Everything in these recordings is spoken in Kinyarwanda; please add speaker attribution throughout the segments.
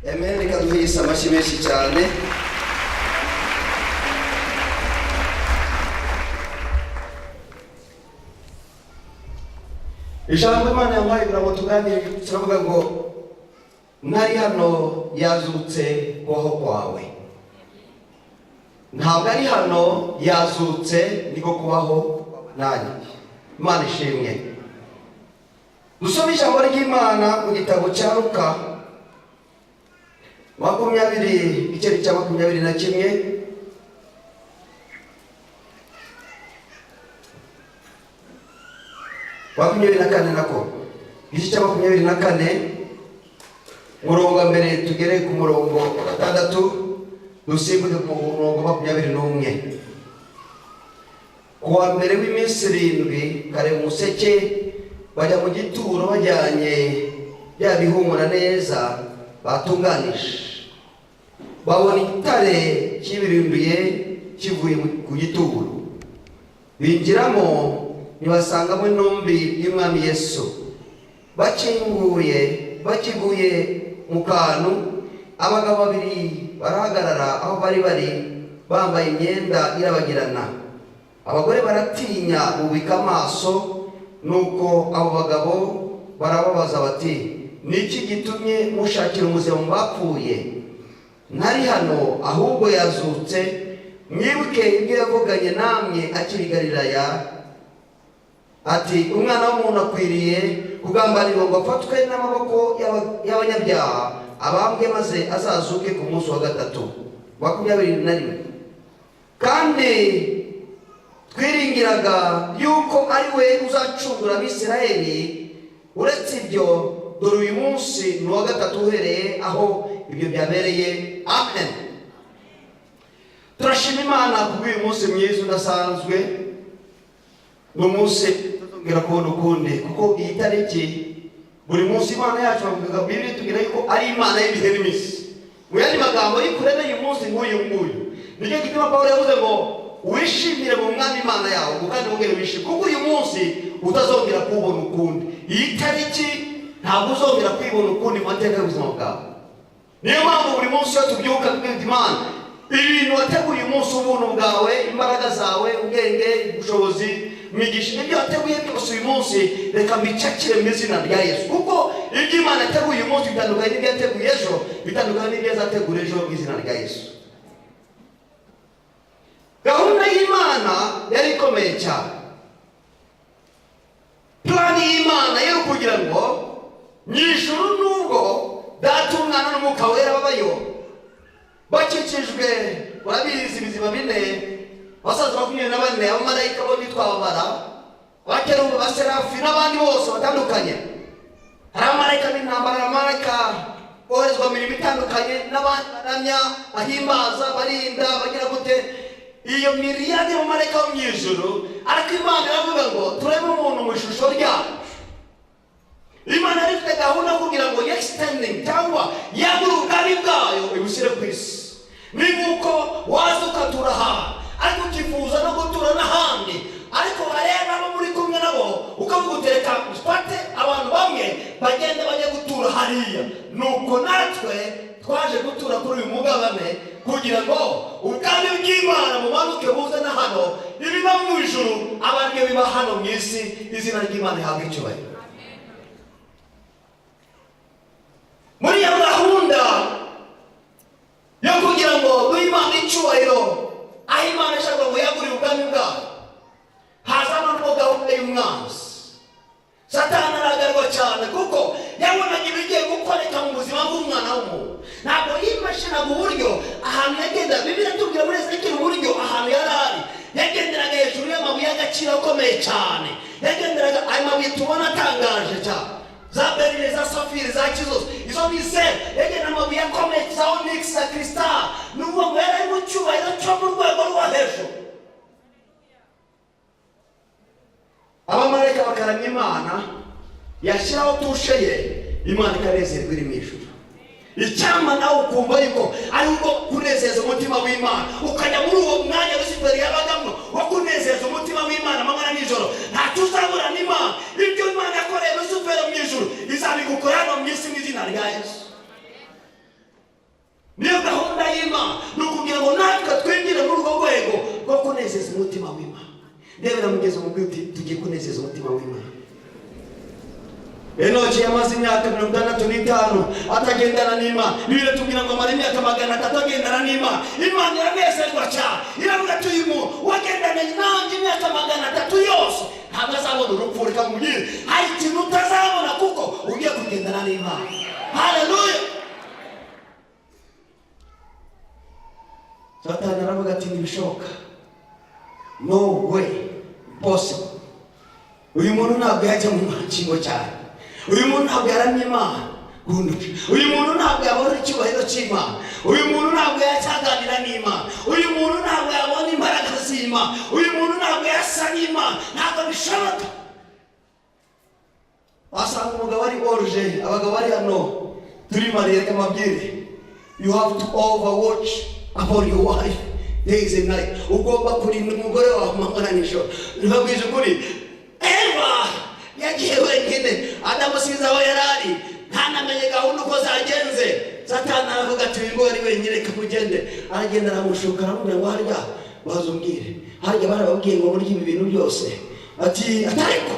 Speaker 1: Amen. Reka duhise amashyi menshi cyane. Ijambo Imana yampaye ngo tuganire, turavuga ngo ntari hano yazutse kubaho kwawe. Ntabwo ari hano yazutse niko kubaho nanjye. Imana ishimwe. Dusome ijambo ry'Imana mu gitabo cya Luka 20 igice cya 21. Makumyabiri na kane nako igice cya 24 murongo mbere tugere ku murongo 6 dusimbuke ku murongo 21. Kuwa mbere w'iminsi 7 kare museke bajya mu gituro bajyanye bya bihumura neza batunganije, babona igitare kibirinduye kivuye ku gituro, binjiramo nibasangamo intumbi y'Umwami Yesu. Bakiguye mu kantu, abagabo 2 barahagarara aho bari bambaye imyenda irabagirana. Abagore baratinya bubika amaso, nuko abo bagabo barababaza bati, niki gitumye mushakira umuzima mu bapfuye? Ntari hano ahubwo yazutse. Mwibuke ibyo yavuganye namwe akiri Galilaya ati, umwana w'umuntu akwiriye kugambanirwa ngo afatwe n'amaboko y'abanyabyaha, abambwe maze azazuke ku munsi wa 3. 21. Kandi twiringiraga yuko ari we uzacungura Abisirayeli. Uretse ibyo, dore uyu munsi ni uwa 3 uhereye aho ibyo byabereye. Amen. Turashima Imana kubw'uyu munsi mwiza udasanzwe. Ni umunsi tuzongera kubona ukundi, kuko iyi tariki buri munsi Imana yacu bavuga Bibiliya tugira yuko ari Imana y'ibihe n'iminsi. Mu yandi magambo yikuremeye umunsi nk'uyu nguyu. Nicyo gituma Pawulo yavuze ngo wishimire mu Mwami Imana yawe, kandi wongere wishime, kuko uyu munsi utazongera kubona ukundi. Iyi tariki ntabwo uzongera kwibona ukundi mu mateka y'ubuzima bwawe. Niyo mpamvu buri munsi iyo tubyuka twita Imana, ibintu wateguye umunsi, ubuntu bwawe, imbaraga zawe, ubwenge, ubushobozi, imigisha, ibyo wateguye byose uyu munsi reka mbicakire mu izina rya Yesu, kuko ibyo Imana yateguye uyu munsi bitandukanye n'ibyo yateguye ejo, bitandukanye n'ibyo azategura ejo mu izina rya Yesu. Gahunda y'Imana yari ikomeye cyane. Plani y'Imana yari kugira ngo mw'ijuru nubwo Data, Umwana n'Umwuka Wera babayo, bakikijwe barabizi ibizima 4, abasaza 24, abamarayika bo bitwababara, abakerubi, abaserafi n'abandi bose batandukanye. Hari abamarayika b'intambara, abamarayika boherezwa mu mirimo itandukanye, n'abandi baramya, bahimbaza, barinda, bagira gute. Iyo miliyari y'abamarayika bo mw'ijuru, ariko Imana iravuga ngo turebe umuntu mu ishusho ryacu. Imana ifite gahunda kugira ngo extending cyangwa yagure ubwami bwayo ibushyire ku isi. Ni nk'uko waza ukatura ahantu ariko ukifuza no gutura n'ahandi, ariko wareba abo muri kumwe nabo ukavuga utereka ufate abantu bamwe bagenda bajya gutura hariya. Nuko natwe twaje gutura kuri uyu mugabane kugira ngo ubwami bw'Imana bumanuke buze na hano, ibiba mu ijuru abantu biba hano mu isi. Izina ry'Imana rihabwe icyubahiro. Muri iyo gahunda yo kugira ngo duhe Imana icyubahiro, aho Imana ishaka ngo yagurire ubwami bwayo, hazamo no gahunda y'umwanzi. Satani aragarwa cyane kuko yabonaga ibigiye gukoreka mu buzima bw'umwana w'umuntu. Ntabwo yimashinaga uburyo ahantu yagenda. Bibiliya tubwira muri Ezekiel uburyo ahantu yari ari, yagenderaga hejuru y'amabuye y'agaciro akomeye cyane. Yagenderaga ayo mabuye tubona atangaje cyane, za berine, za safiri, za kizozo, izo ni zero. Yagenda amabuye akomeye, za onyx, za kristal. N'ubwo ngo yari ari mu cyubahiro cyo mu rwego rwo hejuru. Abamarayika bakaramya Imana, yashyiraho tushe ye, Imana ikanezerwa iri mu ijuru. Icyama nawe ukumva yuko ari uko kunezeza umutima w'Imana, ukajya muri uwo mwanya Lusiferi yabagamo wo kunezeza umutima w'Imana amanywa na nijoro. Ntacyo uzabura n'Imana. Ibyo Imana yakoreye Lusiferi mu ijuru izabigukora hano mu isi mu izina rya Yesu. kunezeza umutima w'Imana. Ndebera mugeze mu bwite tugiye kunezeza umutima w'Imana. Enoki yamaze imyaka 65 atagendana n'Imana. Bibiri tubwira ngo amara imyaka 300 agendana n'Imana. Imana iranezerwa cyane. Iravuga ati uyu muntu wagendana nanjye imyaka 300 yose ntabwo azabona urupfu reka mugire. Hari ikintu utazabona kuko ugiye kugendana n'Imana. Haleluya. Satani aravuga ati ntibishoboka. No way possible. Uyu muntu ntabwo yajya mu makingo cyane. Uyu muntu ntabwo yaramye Imana. Uyu muntu ntabwo yabona icyubahiro cy'Imana. Uyu muntu ntabwo yacaganira n'Imana. Uyu muntu ntabwo yabona imbaraga z'Imana. Uyu muntu ntabwo yasa n'Imana. Ntabwo bishoboka. Asanga umugabo ari oruje, abagabo bari hano turi mariye amabwire. You have to overwatch upon your wife days and night. Ugomba kurinda umugore wawe amanywa n'ijoro. Ntibabwije ukuri. Eva yagiye wenyine adamusiza aho yarari ntanamenye gahunda uko zagenze. Satani aravuga ati uyu ngori wenyine kamugende. Aragenda aramushuka aramubwira ngo harya bazumbwire harya barababwiye ngo muri ibi bintu byose ati atariko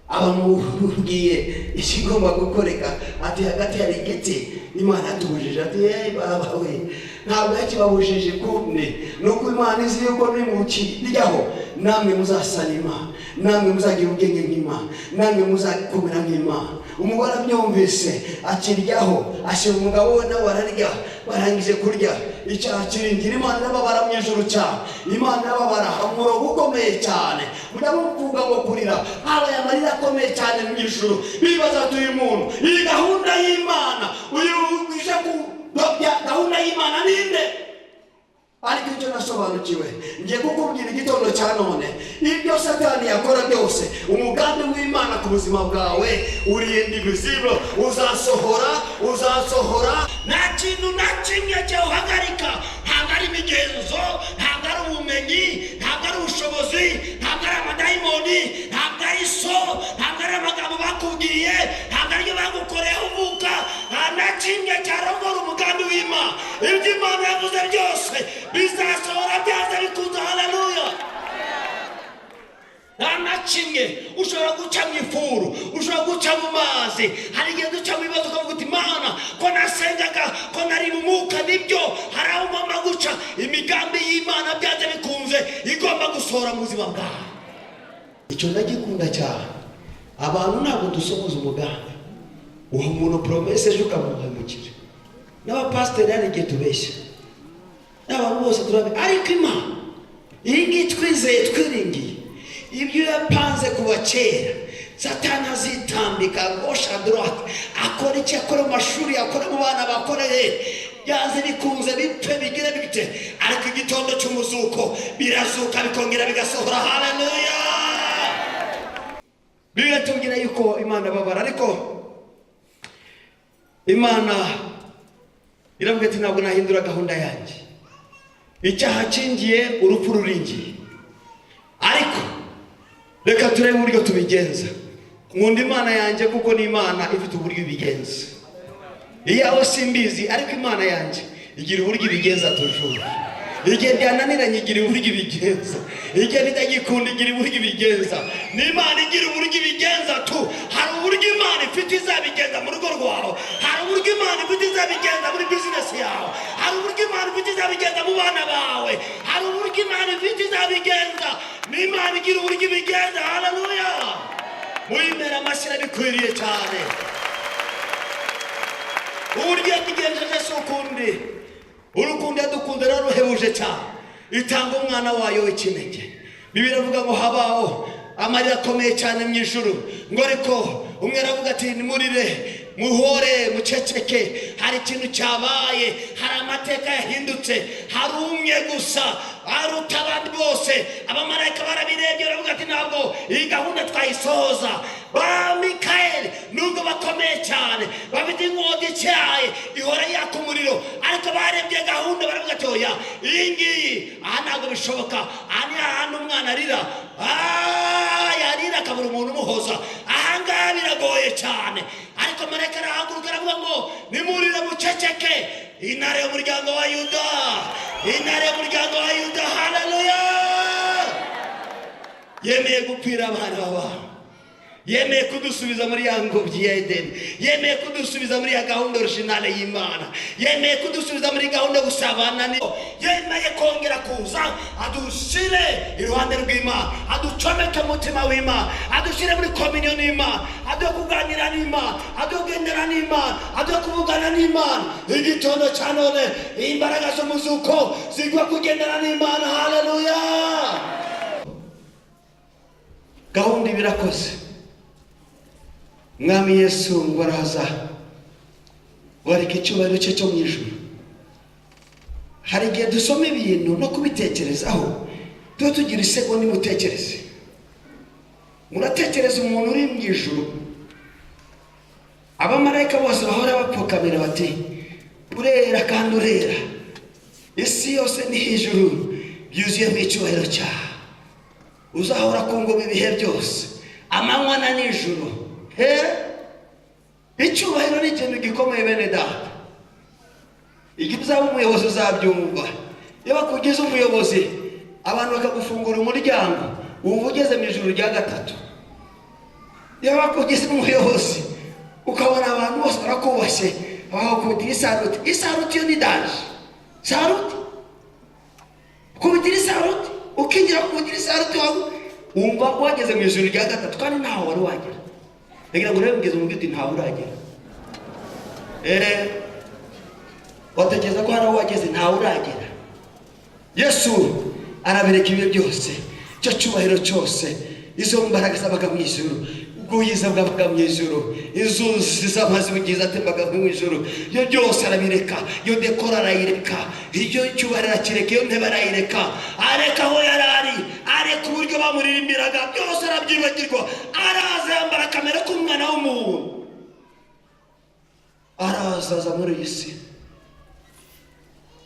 Speaker 1: abamubwiye ikigomba gukoreka ati hagati hari igiti Imana atubujije ati baba we ntabwo yakibabujije kumwe nuko Imana izi yuko nimukijyaho namwe muzasana Imana, namwe muzagira ubwenge nk'Imana, namwe muzakomera nk'Imana. Umugore abyumvise akiryaho ashyira umugabo we nawe ararya. Barangije kurya icyaha kiringira Imana n'ababara mu ijuru cyane. Imana n'ababara umurongo ukomeye cyane. Mudamuvuga ngo kurira habaye amarira akomeye cyane mu ijuru. Bibaza ati uyu muntu iyi gahunda y'Imana uyu uje kudobya gahunda y'Imana ninde? Ariko icyo nasobanukiwe ngiye kukubwira igitondo cya none ibyo Satani yakora byose umugambi w'Imana ku buzima bwawe uri indivisible uzasohora nta kintu na kimwe cyawuhagarika. Ntabwo ari imigenzo, ntabwo ari ubumenyi, ntabwo ari ubushobozi, ntabwo ari amadayimoni, ntabwo ari so, ntabwo ari amagambo bakubwiye, ntabwo ari bagukoreyeho uvuka. Nta na kimwe cyarongora umugambi w'Imana. Ibyo Imana yavuze byose bizasohora byanze bikunze. Haleluya. Nta na kimwe ushobora guca mu ifuru, ushobora guca mu mazi. Hari igihe duca mu bibazo ukavuga uti Imana ko nasengaga ko nari mu mwuka nibyo hari aho ugomba guca. Imigambi y'Imana byanze bikunze igomba gusohora mu buzima bwawe. Icyo ndagikunda cyane. Abantu ntabwo dusohoza umugambi. Uwo muntu promesse ejo ukamuhemukira. N'abapasiteri hari igihe tubeshya. N'abantu bose turabe ariko Imana iyi ngiyi twizeye twiringiye ibyo yapanze kuba kera. Satani azitambika gauche à droite akora icyo akora mu mashuri, akora mu bana bakoreye byanze bikunze bipfe bigire bite. Ariko igitondo cy'umuzuko birazuka bikongera bigasohora. Haleluya. Bibiliya tubwira yuko Imana babara, ariko Imana iravuga ati ntabwo nahindura gahunda yanjye. Icyaha kingiye urupfu ruringiye, ariko reka turebe uburyo tubigenza. Nkunda Imana yanjye kuko ni Imana ifite uburyo ibigenza. Iyawe simbizi ariko Imana yanjye igira uburyo ibigenza tujuru. Igihe byananiranye igira uburyo ibigenza. Igihe bitagikunda igira uburyo ibigenza. Ni Imana igira uburyo ibigenza tu. Hari uburyo Imana ifite izabigenza mu rugo rwawe. Hari uburyo Imana ifite izabigenza muri business yawe. Hari uburyo Imana ifite izabigenza mu bana bawe. Hari uburyo Imana ifite izabigenza. Ni Imana igira uburyo ibigenza. Haleluya. Muyimera amashyi bikwiriye cyane. Uburyo yabigenjeje si ukundi. Urukundo yadukunda ruhebuje cyane. Itanga umwana wayo w'ikinege. Bibiliya ivuga ngo habaho amarira akomeye cyane mu ijuru. Ngo ariko umwe aravuga ati nimurire muhore muceceke, hari ikintu cyabaye, hari amateka yahindutse. Hari umwe gusa aruta abandi bose. Abamarayika barabirebye baravuga ati ntabwo iyi gahunda twayisohoza. Ba Mikayeli nubwo bakomeye cyane bafite inkota icyaye ihora yaka umuriro, ariko barebye gahunda baravuga ati oya iyi ngiyi aha ntabwo bishoboka. Aha ni ahantu umwana arira, yarira akabura umuntu umuhoza. Aha ngaha biragoye cyane. Ariko marayika arahaguruka aravuga ngo nimurire muceceke, intare y'umuryango wa Yuda, intare y'umuryango wa Yuda. Haleluya. yemeye gupfira abana b'abantu, yemeye kudusubiza muri ya ngobyi ya Edeni, yemeye kudusubiza muri ya gahunda originale y'Imana, yemeye kudusubiza muri gahunda yo gusabana, yemeye kongera kuza adushire iruhande rw'Imana, aducomeke umutima w'Imana, adushire muri kominiyo n'Imana, aduhe kuganira n'Imana, aduhe kugendera n'Imana, aduhe kuvugana n'Imana. Igitondo cya none imbaraga z'umuzuko zigwa kugendera n'Imana. Haleluya! Gahunda ibirakoze. Mwami Yesu ngo araza wareka icyubahiro cye cyo mu ijuru. Hari igihe dusoma ibintu no kubitekerezaho tuba tugira isegonda mutekereze. Muratekereza umuntu uri mu ijuru, abamarayika bose bahora bapfukamira bati urera kandi urera, isi yose ni hejuru byuzuye mu icyubahiro cyawe, uzahora ku ngoma ibihe byose, amanywa na nijoro. Icyubahiro ni ikintu gikomeye bene data. Igihe uzaba umuyobozi uzabyumva. Iyo bakugize umuyobozi, abantu bakagufungura umuryango, wumva ugeze mu ijuru rya gatatu. Iyo bakugize umuyobozi, ukabona abantu bose barakubashye, bakakubitira isaruti. Isaruti yo ni danje. Saruti. Kubitira isaruti, ukinjira kubitira isaruti wawe, wumva wageze mu ijuru rya gatatu kandi ntaho wari wagera. Ngira ngo rero ngeze mu giti ntawe uragera. Watekereza ko hari aho wageze ntawe uragera. Yesu arabireka ibihe byose, cyo cyubahiro cyose, izo mbaraga zabaga mu ijuru, ubwiza bwabaga mu ijuru, inzuzi z'amazi y'ubwiza atembaga mu ijuru, iyo byose arabireka. Iyo dekora arayireka, iyo cyubahiro arakireka, iyo ntebe arayireka, areka aho yari ari, areka uburyo bamuririmbiraga byose arabyibagirwa. Araza yambara kamera k'umwana w'umuntu, araza muri iyi si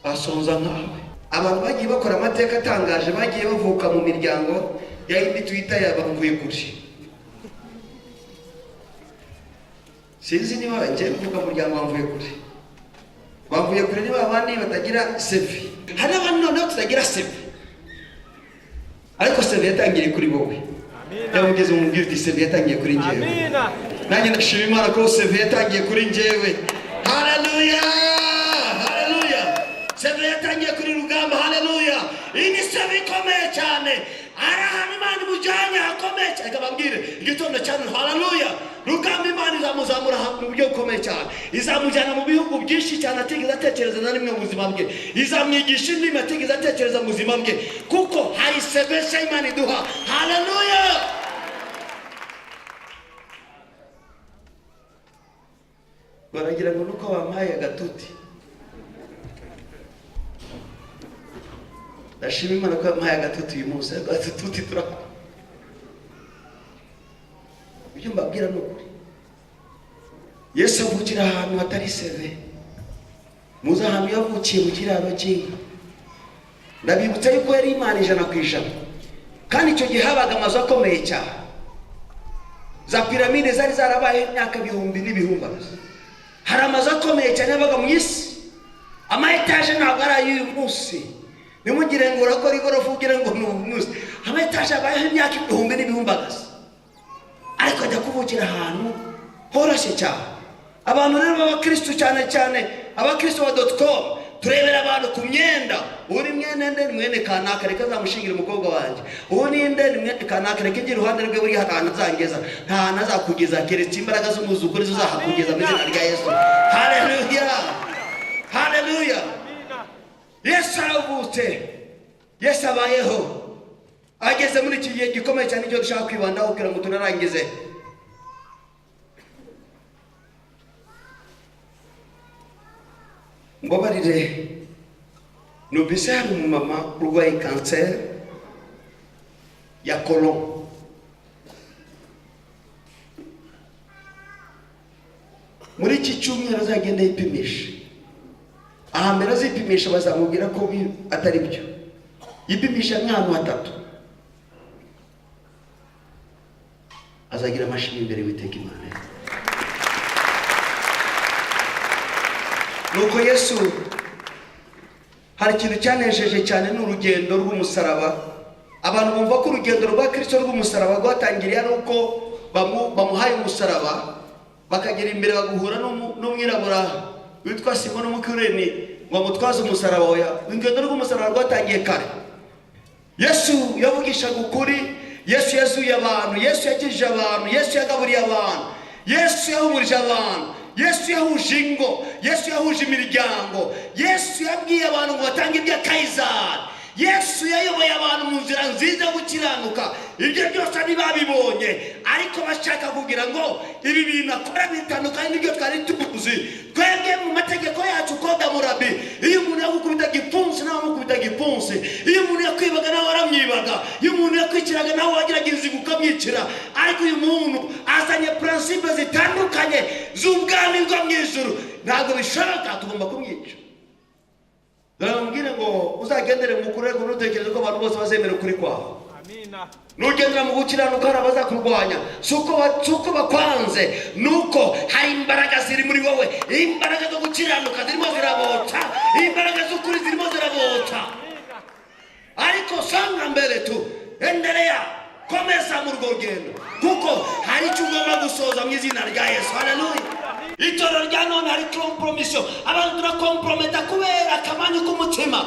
Speaker 1: asonza nkawe. Abantu bagiye bakora amateka atangaje, bagiye bavuka mu miryango yayindi twita yabamvuye kure. Sinzi niba bagiye kuvuga umuryango wamvuye kure. Bamvuye kure niba abandi batagira sevi. Hari abandi noneho tutagira sevi, ariko sevi yatangiye kuri wowe. Yamugeze mu mbwirwa sevi yatangiye kuri njyewe. Nanjye ndashima Imana ko sevi yatangiye kuri njyewe. Haleluya! Haleluya! Sevi yatangiye kuri Rugamba. Haleluya! Iyi ni sevi ikomeye cyane. Ari ahantu Imana imujyanye hakomeye cyane. Akababwire igitondo cyane. Haleluya! Rugamba Imana izamuzamura mu buryo bukomeye cyane, izamujyana mu bihugu byinshi cyane atigeze atekereza na rimwe mu buzima bwe, izamwigisha indimi atigeze atekereza mu buzima bwe, kuko hari sevesha Imana iduha. Haleluya! Baragira ngo nuko bampaye agatuti. Ndashima Imana ko bampaye agatuti uyu munsi. Agatuti turako ibyo mbabwira ni ukuri. Yesu avukira ahantu hatari seve. Muzi ahantu yavukiye mu kiraro cy'inka. Ndabibutsa yuko yari Imana 100%, kandi icyo gihe habaga amazu akomeye cyane. Za piramide zari zarabaye imyaka ibihumbi n'ibihumbi. Hari amazu akomeye cyane yabaga mu isi. Ama etaje ntabwo ari ay'uyu munsi. Nimugire ngo urakora igorofa ugire ngo ni umunsi. Ama etaje abayeho imyaka ibihumbi n'ibihumbi. Ariko ajya kuvukira ahantu horoshye cyane. Abantu rero b'abakristo cyane cyane abakristo.com turebera abantu ku myenda. Uri mwene nde ni mwene kanaka, reka zamushingira umukobwa wanjye. Uwo ni nde ni mwene kanaka, reka ngira uruhande rwe buri ahantu azangeza, nta hantu azakugeza keretse imbaraga z'umuzukuru zizahakugeza mu izina rya Yesu. Haleluya! Haleluya! Yesu aravutse, Yesu abayeho, ageze muri iki gihe gikomeye cyane cyo dushaka kwibandaho kugira ngo tunarangize. Mbabarire, nubise hari umumama urwaye kanseri ya colon. Muri iki cyumweru azagenda yipimisha. Ahambere azipimisha bazamubwira ko atari byo. Yipimisha nk'ahantu hatatu. Azagira amashini imbere witeka Imana. Nuko Yesu hari ikintu cyanejeje cyane n'urugendo rw'umusaraba abantu bumva ko urugendo rwa Kristo rw'umusaraba rwatangiriye ari uko bamuhaye umusaraba, bakagera imbere baguhura n'umwirabura witwa Simoni Umukureni ngo amutwaze umusaraba. Urugendo rw'umusaraba rwatangiye kare. Yesu yavugishaga ukuri, Yesu yazuye abantu, Yesu yakijije abantu, Yesu yagaburiye abantu, Yesu yahumurije abantu, Yesu yahuje ingo, Yesu yahuje imiryango, Yesu yabwiye abantu ngo batange ibya Kayizari, Yesu yayoboye abantu mu nzira nziza yo gukiranuka. Ibyo byose ntibabibonye, ariko bashaka kugira ngo ibi bintu akora bitandukanye n'ibyo twari tuzi. Twebwe mu mategeko yacu koda murabi, iyo umuntu yakukubita gipfunsi nawe amukubita gipfunsi, iyo umuntu yakwibaga nawe aramwibaga, iyo umuntu yakwiciraga nawe wagiraga inzigo ukamwicira. Ariko uyu muntu azanye principe zitandukanye z'ubwami bwo mu ijuru. Ntabwo bishoboka, tugomba kumwica. Ndamubwira ngo uzagendere mu kurego n'utekereze ko abantu bose bazemera ukuri kwawe. Amina. Nugendera mu gukiranuka hari abazakurwanya. Suko bakwanze, nuko hari imbaraga ziri muri wowe, imbaraga zo gukiranuka zirimo zirabota, imbaraga z'ukuri zirimo zirabota. Ariko sanga mbere tu, endelea, komeza mu rugendo, kuko hari icyo ugomba gusoza mu izina rya Yesu. Haleluya. Itoro rya none hari compromission, abantu turakomprometa kubera akamanyu k'umutima.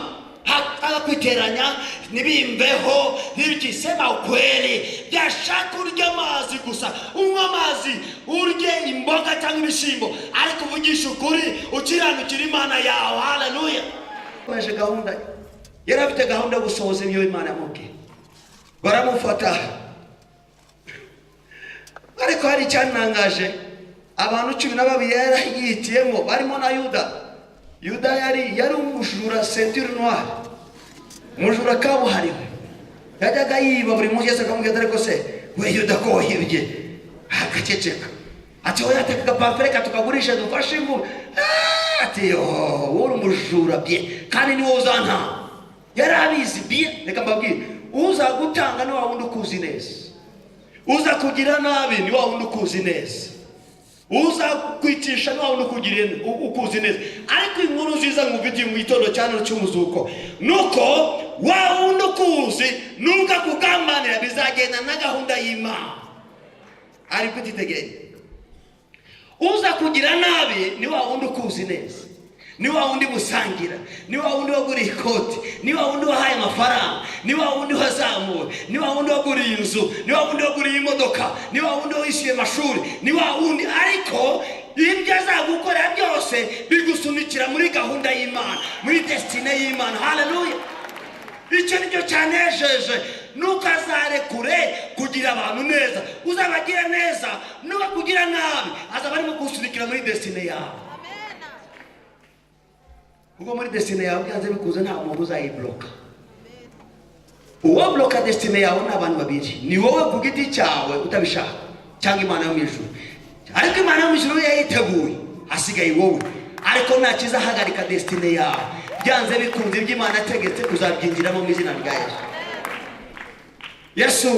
Speaker 1: Hata kwiteranya nibimbeho nibikisema ukweli, byashaka urya amazi gusa, unywa amazi, urye imboga cyangwa ibishimbo, ariko uvugisha ukuri, ukiranukira Imana yawe. Haleluya. Baje gahunda, yarafite gahunda yo gusohoza ibyo Imana yamubwiye. Baramufata, ariko hari icyantangaje, abantu 12 yarayitiyemo barimo na Yuda. Yuda yari umujura ceinture noire, umujura kabuhariwe. Yajyaga yiba buri munsi, Yesu akamubwira ariko se we Yuda ko wahibye? Akaceceka. Ati oya, ataka pamfere katukagurisha dufashe ngo ati uri umujura bye kandi ni wowe uzanta. Yarabizi bye. Reka mbabwire, uza gutanga ni wa wundi ukuzi neza, uza kugira nabi ni wa wundi ukuzi neza, uza kwicisha ni wa wundi ukuzi neza. Ariko inkuru nziza nkufitiye mu gitondo cyane cy'umuzuko nuko wa wundi ukuzi nubwo kugambanira bizagenda na gahunda y'Imana. Ariko titegeye, uza kugira nabi ni wa wundi ukuzi neza, ni wa wundi musangira, ni wa wundi waguriye ikoti, ni wa wundi wahaye amafaranga, ni wa wundi wazamuwe, ni wa wundi waguriye inzu, ni wa wundi waguriye imodoka, ni wa wundi wishyuye amashuri, ni wa wundi. Ariko ibyo azagukora byose bigusunikira muri gahunda y'Imana, muri destiny y'Imana. Haleluya. Icyo nicyo cyanejeje, nuko azarekure kugira abantu neza. Uzabagira neza, nuko kugira nabi azaba arimo gusunikira muri destiny yawe. Kuko muri destiny yawe byanze bikuze nta muntu uzayibloka. Uwo bloka destiny yawe ni abantu babiri, ni wowe ku giti cyawe utabishaka cyangwa Imana yo mu ijuru. Ariko Imana yo mu ijuru yayiteguye, hasigaye wowe. Ariko nta kizahagarika destiny yawe, byanze bikunze iby'Imana yategetse uzabyinjiramo mu izina rya Yesu. Yesu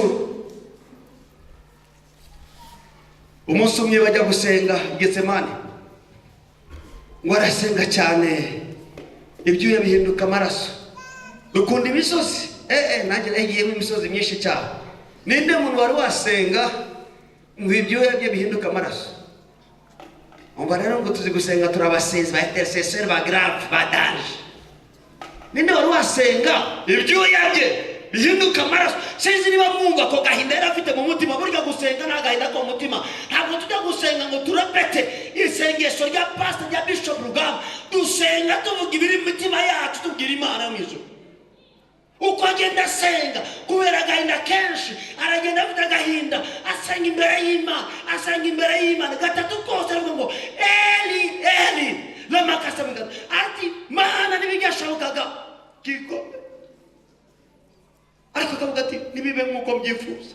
Speaker 1: umunsi umwe bajya gusenga Getsemani, ngo arasenga cyane, ibyuya bihinduka amaraso. Dukunda imisozi, nanjye nagiye mu misozi myinshi cyane. Ninde muntu wari wasenga ngo ibyuya bye bihinduka amaraso? Umva rero ngo tuzi gusenga turabasezi ba intercesseur ba grave ba danger. Ninde wari wasenga ibyuya bye bihinduka amaraso? Sinzi niba mwumva ko gahinda yari afite mu mutima. Burya gusenga nta gahinda ko mu mutima. Ntabwo tujya gusenga ngo turapete isengesho rya pastor rya Bishop Rugamba. Dusenga tuvuga ibiri mu mitima yacu, tubwira Imana mu ijuru. Uko agenda asenga kubera agahinda kenshi, aragenda afite agahinda, asenga imbere y'Imana, asenga imbere y'Imana. Gatatu kose aravuga ngo Eli Eli lama kasabika. Ati Mana ntibigashobokaga gikombe, ariko akavuga ati nibibe nk'uko mbyifuza.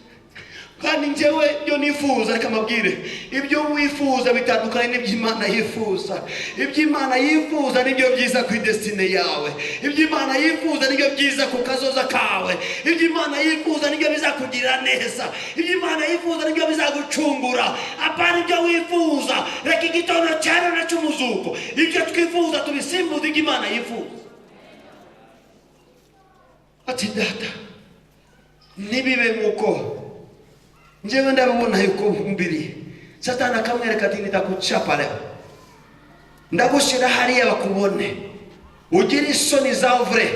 Speaker 1: Kandi njyewe ibyo nifuza, reka mabwire, ibyo wifuza bitandukanye n'iby'Imana yifuza. Iby'Imana yifuza nibyo byiza ku destiny yawe, iby'Imana yifuza nibyo byiza ku kazoza kawe, iby'Imana yifuza nibyo bizakugirira neza, iby'Imana yifuza nibyo bizagucungura. Apana ibyo wifuza. Reka igitondo cyane na cy'umuzuko ibyo twifuza tubisimbuza iby'Imana yifuza. Ati data nibibe nkuko njyewe ndabona yuko mbiri Satani akamwereka ati nitakuchapa leo, ndagushira hariya bakubone, ugira isoni za vrai,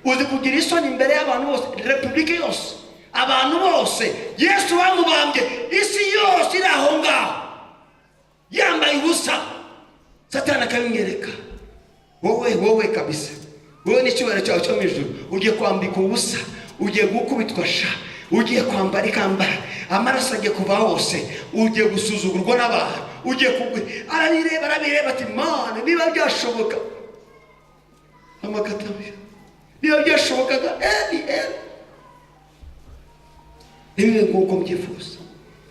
Speaker 1: uzi kugira isoni imbere y'abantu bose, republike yose, abantu bose. Yesu bamubambye, isi yose iri aho ngaho yambaye ubusa. Satani akamwereka, wowe kabisa, wowe n'icyubahiro cyawe cyo mu ijuru ugiye kwambika ubusa, ugiye gukubitwa sha, ugiye kwambara ikambara, amaraso agiye kuva hose, ugiye gusuzugurwa n'abantu, ugiye arabireba ati Mana niba byashoboka amakatabira, niba byashobokaga nibibe nk'uko mbyifuza.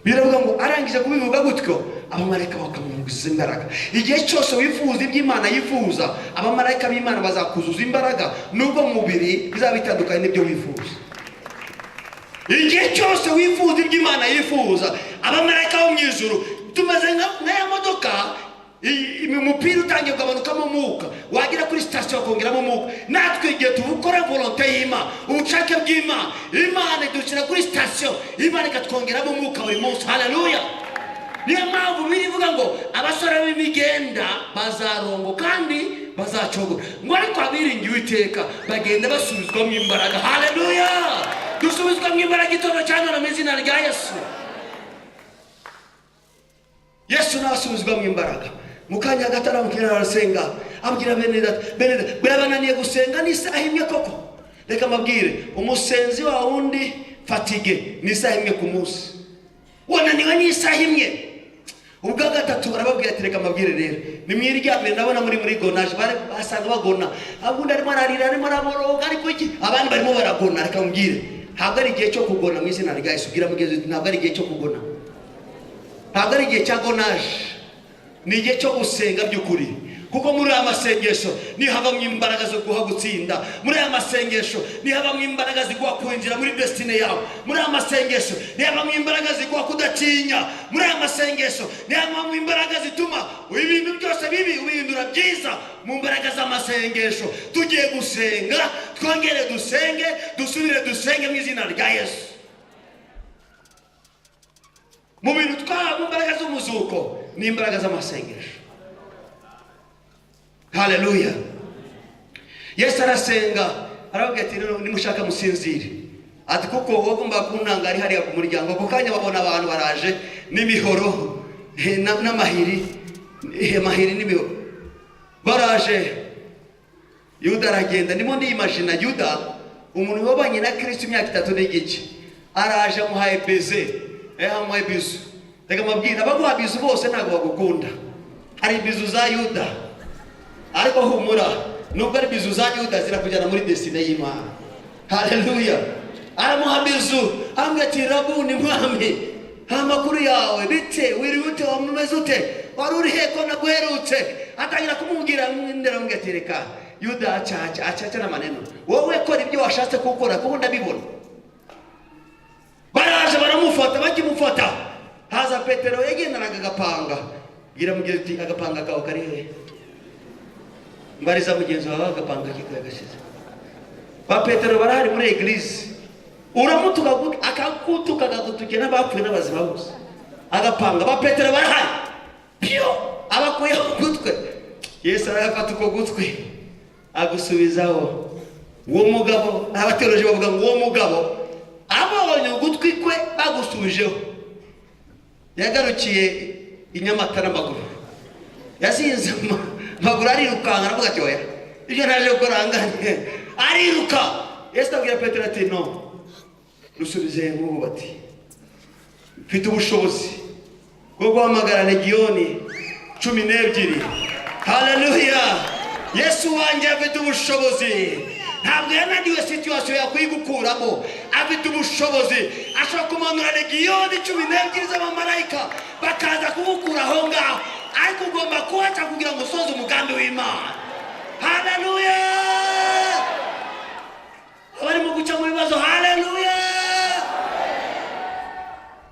Speaker 1: Biravuga ngo arangije kubivuga gutyo, abamarayika bakamwuzuza imbaraga. Igihe cyose wifuza iby'Imana yifuza, abamarayika b'Imana bazakuzuza imbaraga, nubwo mubiri bizaba bitandukanye n'ibyo wifuza. Igihe cyose wifuza iby'Imana yifuza, abamarayika bo mu ijuru tumeze nk'aya modoka, umupira utangiye kugabanukamo umwuka, wagera kuri sitasiyo wakongeramo umwuka. Natwe igihe tubukora volonte y'Imana, ubushake bw'Imana, Imana idushyira kuri sitasiyo, Imana ikatwongeramo umwuka buri munsi. Haleluya! Niyo mpamvu birivuga ngo abasore b'imigenda bazarongo kandi bazacogora, ngo ariko abiringiye Uwiteka bagenda basubizwamo imbaraga. Haleluya! Dusubizwamo imbaraga itondo cyane mu izina rya Yesu. Yesu nasubizwamo imbaraga. Mukanya gatara mukira arasenga, abwira Benedata, birabananiye gusenga n'isaha imwe koko. Reka mabwire, umusenzi wa wundi fatige n'isaha imwe ku munsi, wananiwe n'isaha imwe. Ubwa gatatu arababwira ati reka mabwire rero, nimwiryamire. Ndabona muri gonaje basanga bagona, abundi arimo ararira, arimo araboroga, ariko iki abandi barimo baragona. Reka mubwire, ntabwo ari igihe cyo kugona mu izina rya Yesu. Bwira mugeze, ntabwo ari igihe cyo kugona, ntabwo ari igihe cya gonaje, ni igihe cyo gusenga by'ukuri. Kuko muri aya masengesho nihabamo imbaraga zo guha gutsinda. Muri aya masengesho nihabamo imbaraga ziguha kwinjira muri destiny yawe. Muri aya masengesho nihabamo imbaraga ziguha kudatinya. Muri aya masengesho nihabamo imbaraga zituma ibintu byose bibi ubihindura byiza. Mu mbaraga z'amasengesho tugiye gusenga, twongere dusenge, dusubire dusenge mu izina rya Yesu. Mu bintu mu mbaraga z'umuzuko ni imbaraga z'amasengesho. Haleluya! Yesu arasenga, arababwira ati nimushaka musinzire, ati kuko wagomba kunanga ari hariya ku muryango. Ako kanya babona abantu baraje n'imihoro n'amahiri, amahiri n'imihoro baraje. Yuda aragenda, ndimo ndiyimagina Yuda, umuntu wabanye na Kristo imyaka 3 n'igice, araje amuhaye beze, amuhaye bizu. Reka mabwira, abaguha bizu bose ntabwo bagukunda. Hari bizu za Yuda, ariko humura, nubwo ari bizu za Yuda zirakujyana muri destiny y'Imana. Haleluya! Aramuha bizu, amubwira ati Rabuni mwami, amakuru yawe bite, wirute, wamumeze ute, wari uri he ko naguherutse? Atangira kumubwira, ndamubwira ati reka Yuda acha na maneno, wowe kora ibyo washatse gukora kuko ndabibona. Baraje baramufata, bakimufata haza Petero yagendanaga agapanga. Gira mugenzi ati agapanga kawe kari he? Mbariza mugenzi wawe agapanga kikagashize. Ba Petero barahari muri eglise, uramutuka akakutuka gagutuke n'abapfuye n'abazima bose. Agapanga ba Petero barahari, pio abakuye gutwe. Yesu arafata uko gutwe agusubizaho. Uwo mugabo, abateoloji bavuga ngo uwo mugabo abonye ugutwi kwe bagusubijeho, yagarukiye inyamata n'amaguru, yasinze maguru arirukanka, aravuga ati oya ibyo naje kuranganye, ariruka. Yesu abwira Petero ati no, rusubize nk'ubu, bati mfite ubushobozi bwo guhamagara legiyoni 12. Haleluya! Yesu wanjye afite ubushobozi, ntabwo yananiwe situation yakwigukuramo, afite ubushobozi. Ashobora kumanura legiyoni 12 z'abamarayika bakaza kubukura aho ngaho, ariko ugomba kuhaca kugira ngo usoze umugambi w'Imana. Haleluya! Abarimo guca mu bibazo, haleluya!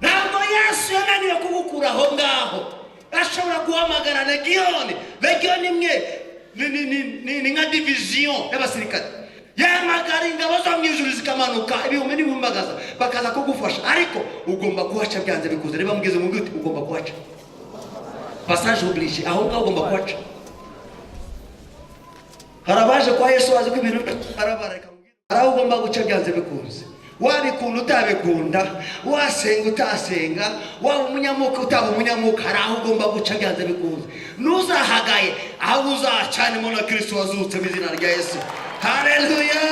Speaker 1: Ntabwo Yesu yananiwe kubukura aho ngaho, ashobora guhamagara legiyoni imwe, ni nka division y'abasirikare. yamagara ingabo zo mu ijuru zikamanuka ibihumbi n'ibihumbi bakaza kugufasha, ariko ugomba kuhaca byanze bikuze. Reba mugeze mu giti, ugomba kuhaca. Passage oblige, aho ngaho ugomba kuhaca. Harabaje kwa Yesu wazi ko ibintu arabareka, araho ugomba guca byanze bikuze. Wabikunda utabikunda, wasenga utasenga, waba umunyamuka utaba umunyamuka, haraho ugomba guca byanze bikuze. Ntuzahagaye, aho uzacanemo na Kristo wazutse mu izina rya Yesu. Haleluya!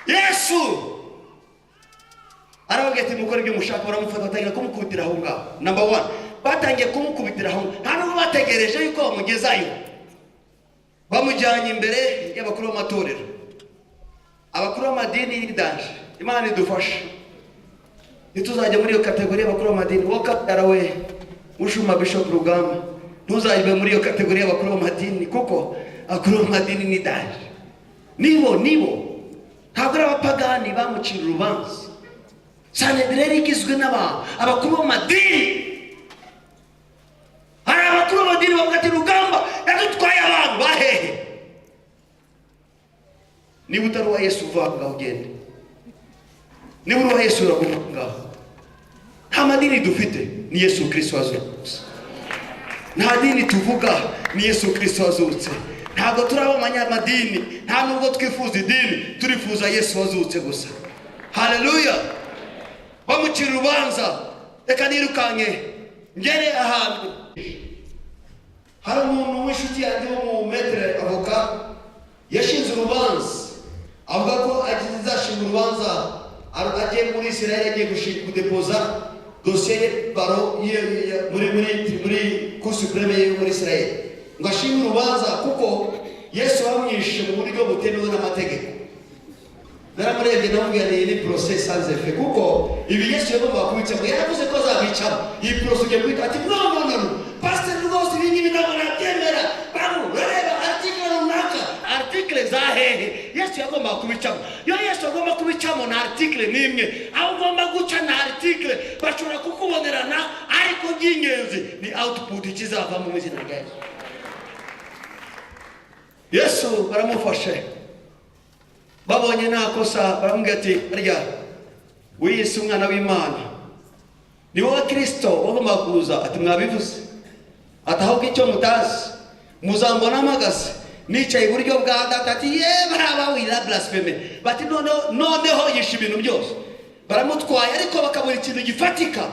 Speaker 1: Yesu arababwira ati mukora ibyo mushaka, baramufata batangira kumukubitira aho ngaho. Number 1, batangiye kumukubitira aho, nta nubwo bategereje yuko bamugezayo. Bamujyanye imbere y'abakuru b'amatorero, abakuru b'amadini y'idanje. Imana idufashe ntituzajya muri iyo kategori y'abakuru b'amadini. Wowe kabyara we Mushuma Bishop Rugamba, ntuzajya muri iyo kategori y'abakuru b'amadini, kuko abakuru b'amadini ni danje. Nibo ntabwo ari abapagani bamucira urubanza. Sanhedrin igizwe abakuru b'amadini. Hari abakuru b'amadini bavuga ati Rugamba yadutwaye abantu bahehe. Niba utari uwa Yesu uva ngaho ugende. Niba uri uwa Yesu uravuga ngaho. Nta madini dufite, ni Yesu Kristo wazutse. Nta dini tuvuga, ni Yesu Kristo wazutse. Ntabwo turi abanyamadini, nta nubwo twifuza idini, turifuza Yesu wazutse gusa. Haleluya! Bamucira urubanza, reka nirukanke ngere ahantu. Hari umuntu w'inshuti yanjye wo mu metre avoka yashinze urubanza, avuga ko azashinga urubanza, agiye muri Israel, agiye kudepoza dosiye baro muri Cour supreme yo muri Israel, ngo ashinge urubanza kuko Yesu bamwishe mu buryo butemewe n'amategeko. Naramurebye namubwira ni process sans effet, kuko ibi Yesu yagomba kubicamo, yaravuze ko azabicamo. Iyi process ugiye kwita ati no pastor rwose ibi ngibi ntabwo nabyemera. Reba article runaka, article za hehe Yesu yagomba kubicamo. Yo Yesu yagomba kubicamo na article nimwe, aho ugomba guca na article bashobora kukubonerana, ariko by'ingenzi ni output ikizava mu izina rya Yesu. Yesu baramufashe, babonye nta kosa, baramubwira ati arya wiyise umwana w'Imana, ni wowe Kristo wagomba kuza. Ati mwabivuze, atahubwo icyo mutazi, muzambona amagaze nicaye iburyo bwa Data. Ati baraba wira blaspheme. Bati noneho yishe ibintu byose, baramutwaye ariko bakabura ikintu gifatika.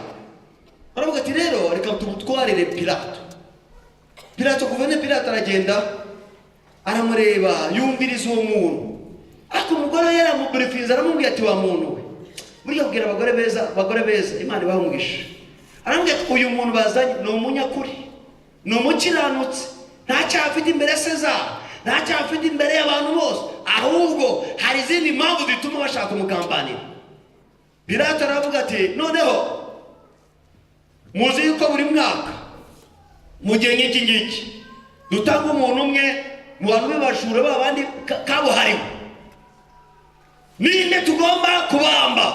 Speaker 1: Baravuga ati rero reka tumutwarire Pilato. Guverineri Pilato aragenda aramureba, yumviriza uwo muntu. Ariko umugore yaramuburifiza, aramubwira ati wa muntu we, buriya kubwira abagore beza Imana ibahumugisha. Aramubwira ati uyu muntu bazanye ni umunyakuri, ni umukiranutsi, nta cyaha afite imbere Sezari, nta cyaha afite imbere y'abantu bose, ahubwo hari izindi mpamvu zituma bashaka kumugambanira. Pilato aravuga ati noneho muzi yuko buri mwaka mu gihe nk'iki ngiki dutanga umuntu umwe mu bantu b'abajura b'abandi kabuhariwe, ninde tugomba kubamba?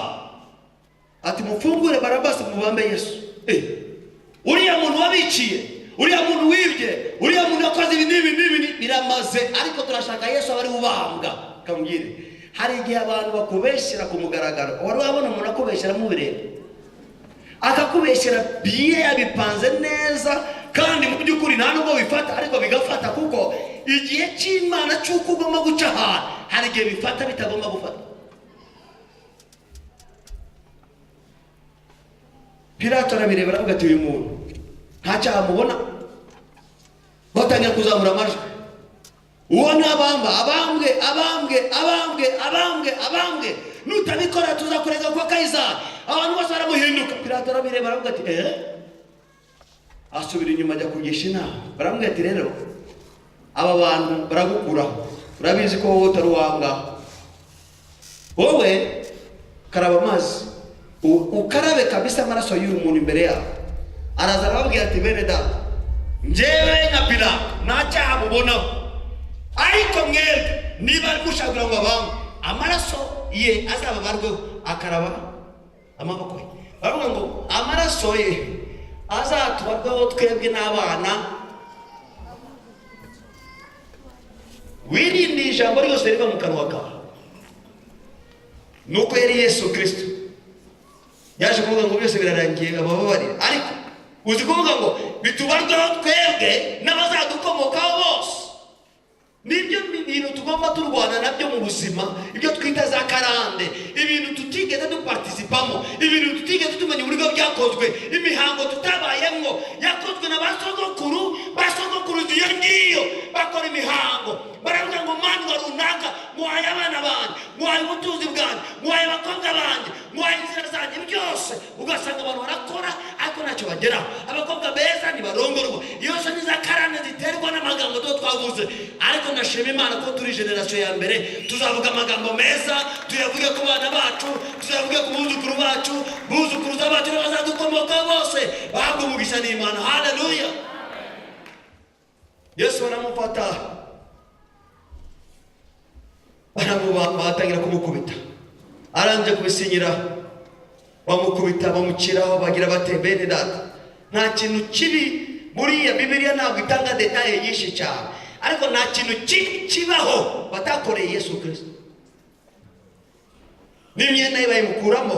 Speaker 1: Ati mufungure Barabasi mubambe Yesu. Uriya muntu wabiciye, uriya muntu wibye, uriya muntu yakoze ibi biramaze, ariko turashaka Yesu abari ubambwa. Kamugire, hari igihe abantu bakubeshyira ku mugaragaro. Wari wabona umuntu akubeshyira mu bireba, akakubeshyira biye yabipanze neza, kandi mu by'ukuri nta nubwo bifata, ariko bigafata, kuko igihe cy'Imana cy'uko ugomba guca ahantu hari igihe bifata bitagomba gufata. Pilato arabireba aravuga ati uyu muntu nta cyaha mubona. Batangira kuzamura amajwi, uwo ni abambwe, nutabikora tuzakurega kwa Kaisari. Abantu bose baramuhinduka. Pilato arabireba aravuga ati asubira inyuma ajya kugisha inama. Baramubwira ati rero aba bantu baragukuraho, urabizi ko wowe utari uwanga, wowe karaba amazi ukarabe kabisa amaraso y'uyu muntu imbere yawe. Araza arababwira ati bene data, njyewe nka Pilato nta cyaha mubonaho, ariko mwebwe niba mushaka ngo abamwe amaraso ye azababarweho, akaraba amaboko ye. Baravuga ngo amaraso ye azatubarweho twebwe n'abana. wirinde ijambo ryose riva mu kanwa kawe. Nuko yari Yesu Kristo yaje kuvuga ngo byose birarangiye abababarira, ariko uzi kuvuga ngo bitubarwaho twebwe n'abazadukomokaho bose. Nibyo bintu tugomba turwana nabyo mu buzima, ibyo twita za karande, ibintu tutigeze duparticipamo, ibintu tutigeze tumenya uburyo byakozwe, imihango tutabayemo yakozwe na basogokuru iyo ngiyo bakora imihango. Baravuga ngo mani wa runaka muhaye abana banjye, muhaye ubutunzi bwanjye, muhaye abakobwa banjye, muhaye inzira zanjye, byose ugasanga abantu barakora ariko ntacyo bageraho. Abakobwa beza ntibarongorwa. Iyo ni za karande ziterwa n'amagambo twavuze, ariko ndashima Imana ko turi generation ya mbere tuzavuga amagambo meza, tuyavuge ku bana bacu, tuyavuge ku buzukuru bacu, buzukuruza bacu n'abazadukomoka bose bahabwa umugisha n'Imana. Haleluya. Yesu baramufata, batangira kumukubita, aranje kubisinyira, bamukubita bamuciraho, bagira bate bene data. Nta kintu kibi muri ya Bibiliya ntabwo itanga detaye nyinshi cyane, ariko nta kintu kibaho batakoreye Yesu Kristo. N'imyenda ye bayimukuramo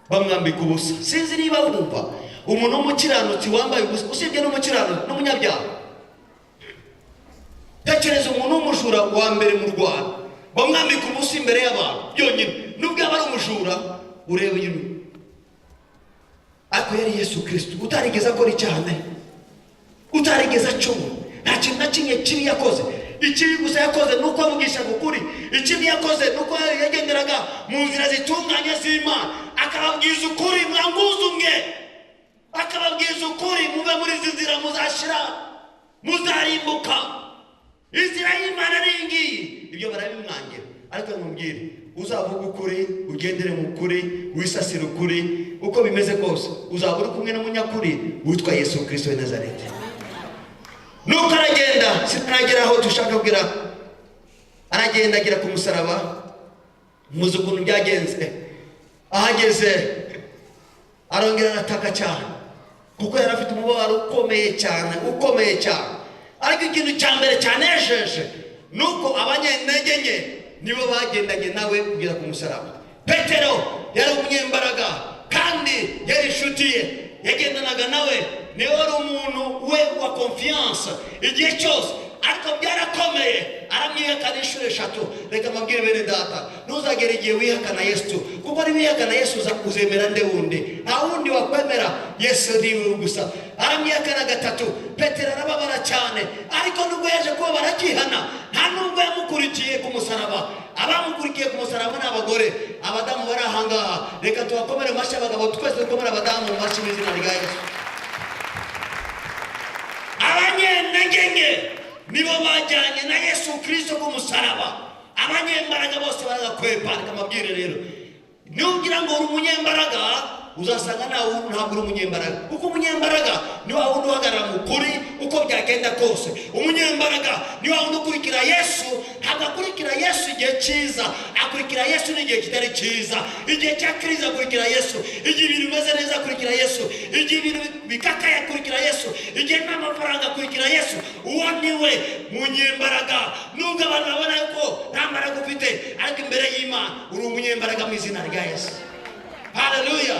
Speaker 1: bamwambika ubusa. Sinzi niba wumva umuntu w'umukiranutsi wambaye ubusa, usibye n'umukiranutsi n'umunyabyaha. Tekereza umuntu w'umujura wa mbere mu Rwanda bamwambika ubusa imbere y'abantu byonyine, nubwo aba ari umujura ureba yino. Ariko yari Yesu Kristo utarigeze akora icyaha, utarigeze acumura, nta kintu na kimwe kibi yakoze. Ikibi gusa yakoze nuko avugishaga ukuri. Ikibi yakoze nuko yagenderaga mu nzira zitunganye z'Imana, akababwiza ukuri, mwanguze umwe, akababwiza ukuri, muve muri izi nzira muzashira, muzarimbuka. Inzira y'Imana ari ngiyi. Ibyo barabimwangira, ariko nkubwire, uzavuga ukuri, ugendere mu kuri, wisasire ukuri, uko bimeze kose uzaba uri kumwe n'umunyakuri witwa Yesu Kristo w'i Nazareti. Nuko aragenda, sinagera aho dushaka kugira, aragenda agira ku musaraba. Muzi ukuntu byagenze. Ahageze arongera arataka cyane, kuko yari afite umubabaro ukomeye cyane. Ariko ikintu cya mbere cyanejeje nuko abanyentege nke nibo bagendanye nawe kugera ku musaraba. Petero yari umunyembaraga kandi yari inshuti ye, yagendanaga nawe, niwe wari umuntu we wa confiance igihe cyose. Ariko byarakomeye, aramwihakana inshuro 3. Reka mabwire bene data, ntuzagere igihe wihakana Yesu, kuko ari wihakana Yesu uzakuzemera nde wundi, nta wundi wakwemera Yesu niwe gusa. Aramwihakana 3. Petero arababara cyane, ariko nubwo yaje kuba barakihana, nta nubwo yamukurikiye ku musaraba. Abamukurikiye ku musaraba n'abagore, abadamu bari ahangaha, reka tubakomere amashyi abagabo, twese dukomere abadamu mu mashyi mu izina rya Yesu. Abanyentege nke nibo bajyanye na Yesu Kristo ku musaraba. Abanyembaraga bose baragakwepa. Reka mabwire rero, nugira ngo uri umunyembaraga uzasanga ntabwo uri umunyembaraga, kuko umunyembaraga ni wa wundi uhagarara mu kuri uko byagenda kose. Umunyembaraga ni wa wundi ukurikira Yesu, ntabwo akurikira Yesu igihe cyiza, akurikira Yesu n'igihe kitari cyiza. Igihe cya kriza akurikira Yesu, igihe ibintu bimeze neza akurikira Yesu, igihe ibintu bikakaye akurikira Yesu, igihe nta mafaranga akurikira Yesu. Uwo niwe munyembaraga. Nubwo abantu babona yuko nta mbaraga ufite, ariko imbere y'Imana uri umunyembaraga mu izina rya Yesu. Haleluya.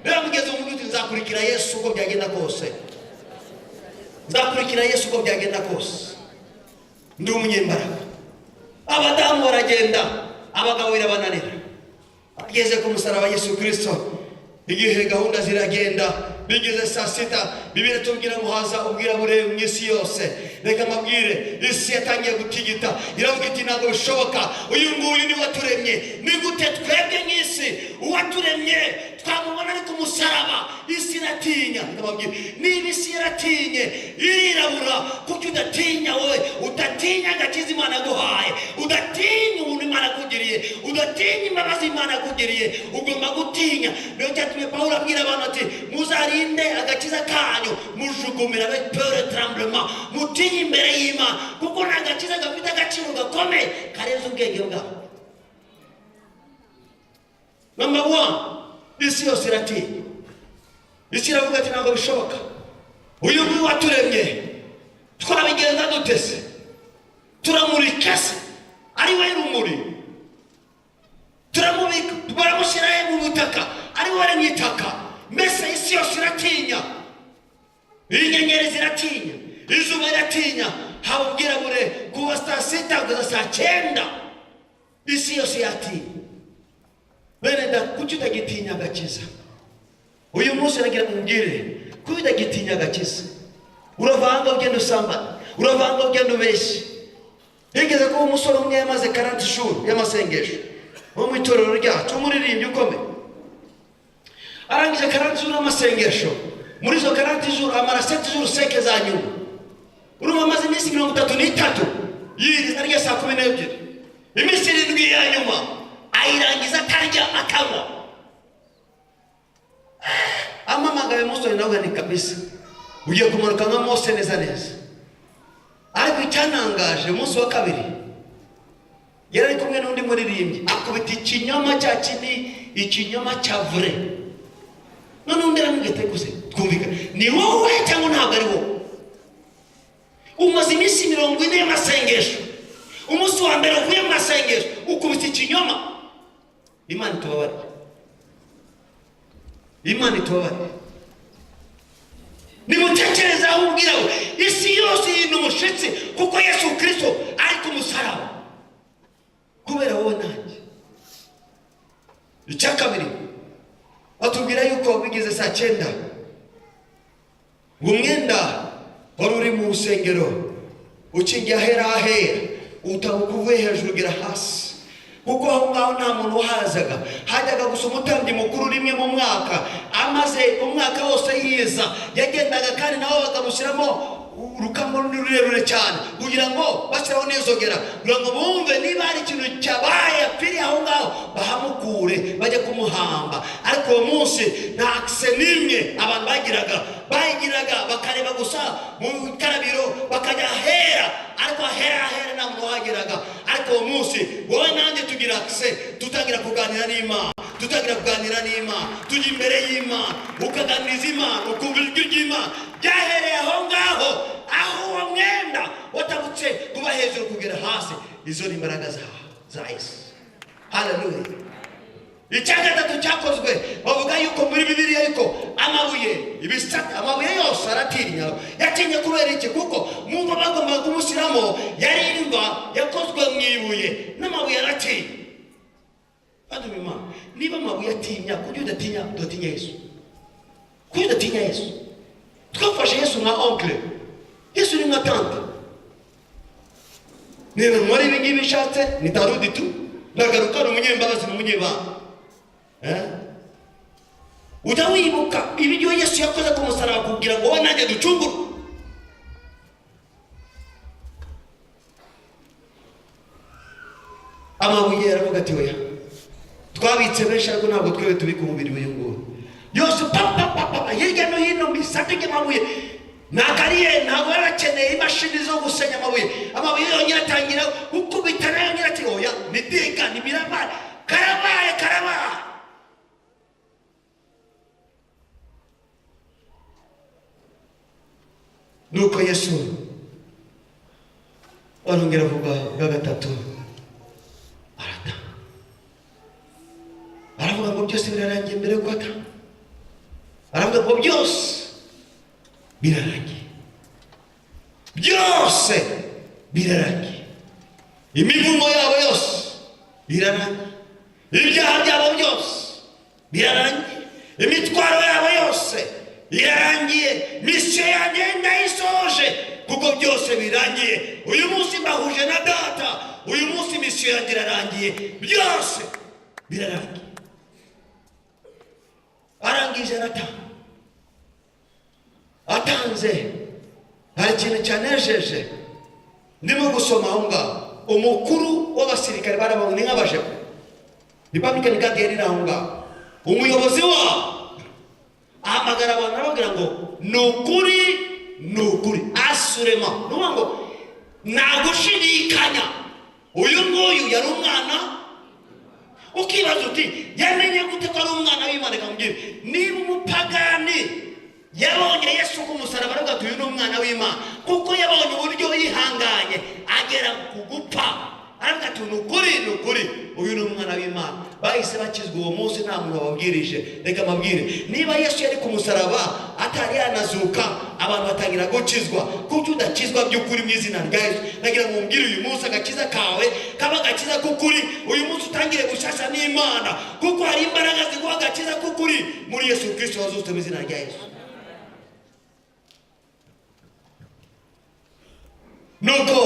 Speaker 1: Rero mugeze mu muduti, nzakurikira Yesu uko byagenda kose, nzakurikira Yesu uko byagenda kose, ndi umunyembaraga. Abadamu baragenda, abagabo birabananira. Ageze ku musaraba Yesu Kristo, igihe gahunda ziragenda, bigeze saa 6, Bibiliya tubwira ngo haza ubwirabure mu isi yose. Reka mabwire, isi yatangiye gutigita, iravuga iti ntabwo bishoboka, uyu nguyu ni waturemye. Ni gute twebwe nk'isi uwaturemye twamubona ari ku musaraba? Isi iratinya. Ndababwira, niba isi yaratinye irirabura, kuko udatinya wowe, udatinya agakiza Imana yaguhaye, udatinya ubuntu Imana yakugiriye, udatinya imbabazi Imana yakugiriye, ugomba gutinya. Niyo cyatumye Pawulo abwira abantu ati, muzarinde agakiza kanyu mujugumira avec peur et tremblement, mutinye imbere y'Imana, kuko nta gakiza gafite agaciro gakomeye karenze ubwenge bwawe. Number 1, isi yose iratinya. Isi iravuga ati ntabwo bishoboka, uyu nguyu waturemye twabigenza dutese, turamurika
Speaker 2: sita kugeza saa 9 isi yose yatinya. Bene da kuki utagitinya agakiza? Uyu munsi nagira mungire kuki utagitinya agakiza? Uravanga ugenda usamba, uravanga ugenda ubeshi. Yigeze ko umusore umwe yamaze 40 shuri y'amasengesho mu itorero ryacu, umuririmbyi ukomeye. Arangije 40 shuri y'amasengesho, muri zo 40 shuri amara 7 shuri seke za nyuma. Urumva amaze iminsi 33 yiriza rya saa 12. Iminsi 7 ya nyuma ayirangiza atarya akanywa. Amamagaye umusore nawe ni kabisa ugiye kumanuka nka Mose neza neza. Ariko icyanangaje umunsi wa kabiri yari kumwe n'undi muririmbyi akubita ikinyoma cya kini, ikinyoma cya vure. None undi aramugete gusa twumvika ni wowe cyangwa ntabwo ari wowe? Umaze iminsi 40 y'amasengesho, umunsi wa mbere uvuye mu masengesho ukubita ikinyoma. Imana itubabare, Imana itubabare. Nimutekereza aho ubwira isi yose yino mushitsi kuko Yesu Kristo ari ku musaraba kubera wowe nanjye. Icya kabiri batubwira yuko bigeze saa 9 umwenda wari uri mu rusengero ukingiye ahera utabukuvuye hejuru ugera hasi, kuko aho ngaho nta muntu wahazaga. Hajyaga gusa umutambyi mukuru rimwe mu mwaka, amaze umwaka wose yiza yagendaga kandi nabo bakamushyiramo urukamo rurerure cyane kugira ngo bashyiraho n'izogera kugira ngo bumve niba hari ikintu cyabaye apfiriye aho ngaho bahamukure bajya kumuhamba. Ariko uwo munsi nta akise n'imwe abantu bagiraga bakareba gusa mu karabiro bakajya ahera, ariko ahera nta muntu wahageraga. Ariko uwo munsi wowe nanjye tugira akise, tutangira kuganira n'Imana, tujya imbere y'Imana, ukaganiriza Imana, ukumva ijwi ry'Imana. Byahereye aho ngaho, aho uwo mwenda watabutse kuba hejuru kugera hasi. Izo ni imbaraga za Yesu. Haleluya. Icya gatatu cyakozwe bavuga yuko muri Bibiliya yuko amabuye yose aratinya. Yatinye kubera iki? Kuko mwumva bagomba kumushyiramo yari imva yakozwe mu ibuye, n'amabuye aratinya. Adumima, niba amabuye atinya, kuki udatinya Yesu? Kuki udatinya Yesu? Twafashe Yesu nka oncle, Yesu ni nka tante. Niba mwari ibingibi bishatse ni Darudi tu, nagaruka umunyembabazi mu munyebanga. Ujya wibuka ibyo Yesu yakoze ku musaraba kugira ngo wowe nanjye ducungurwe. Amabuye yaravuga ati oya, twabitse benshi ariko ntabwo twebe tubika umubiri w'uyu nguyu. Yose papa hirya no hino bisate amabuye. Ntabwo yarakeneye imashini zo gusenya amabuye. Amabuye yonyine atangira gukubita nayo nyine ati oya, nidiga nibiraba karabaye. Nuko Yesu arongera avuga bwa gatatu, aravuga ngo byose birarangiye mbere yuko atanga. Aravuga ngo byose birarangiye, byose birarangiye. Imivumo yabo yose birarangiye, ibyaha byabo byose birarangiye, imitwaro yabo yose birarangiye. Misiyo yanjye ndayisoje kuko byose birangiye. Uyu munsi mbahuje na data, uyu munsi misiyo yanjye irarangiye, byose birarangiye. Arangije atanze. Hari ikintu cyanejeje ndimo gusoma aho ngaho. Umukuru w'abasirikare barabonye nk'abajeko, Republican Guard yari aho ngaho. Umuyobozi wabo ahamagara abantu arababwira ngo ni ukuri asurema, nuvuga ngo nagushidikanya uyu nguyu yari umwana. Ukibaza uti yamenye gute ko ari umwana w'Imana? Kamubwira niba umupagani yabonye Yesu ku musaraba aravuga ati uyu ni umwana w'Imana, kuko yabonye uburyo yihanganye agera ku gupfa. Aravuga ati ni ukuri uyu ni umwana w'Imana. Bahise bakizwa uwo munsi, nta muntu wababwirije. Reka mabwire, niba Yesu yari ku musaraba atari yanazuka abantu batangira gukizwa. Kuko udakizwa by'ukuri mu izina rya Yesu, nagira ngo umbwire uyu munsi agakiza kawe kaba agakiza k'ukuri. Uyu munsi utangire gushasha n'Imana, kuko hari imbaraga ziguha agakiza k'ukuri muri Yesu Kristo wazutse mu izina rya Yesu. Nuko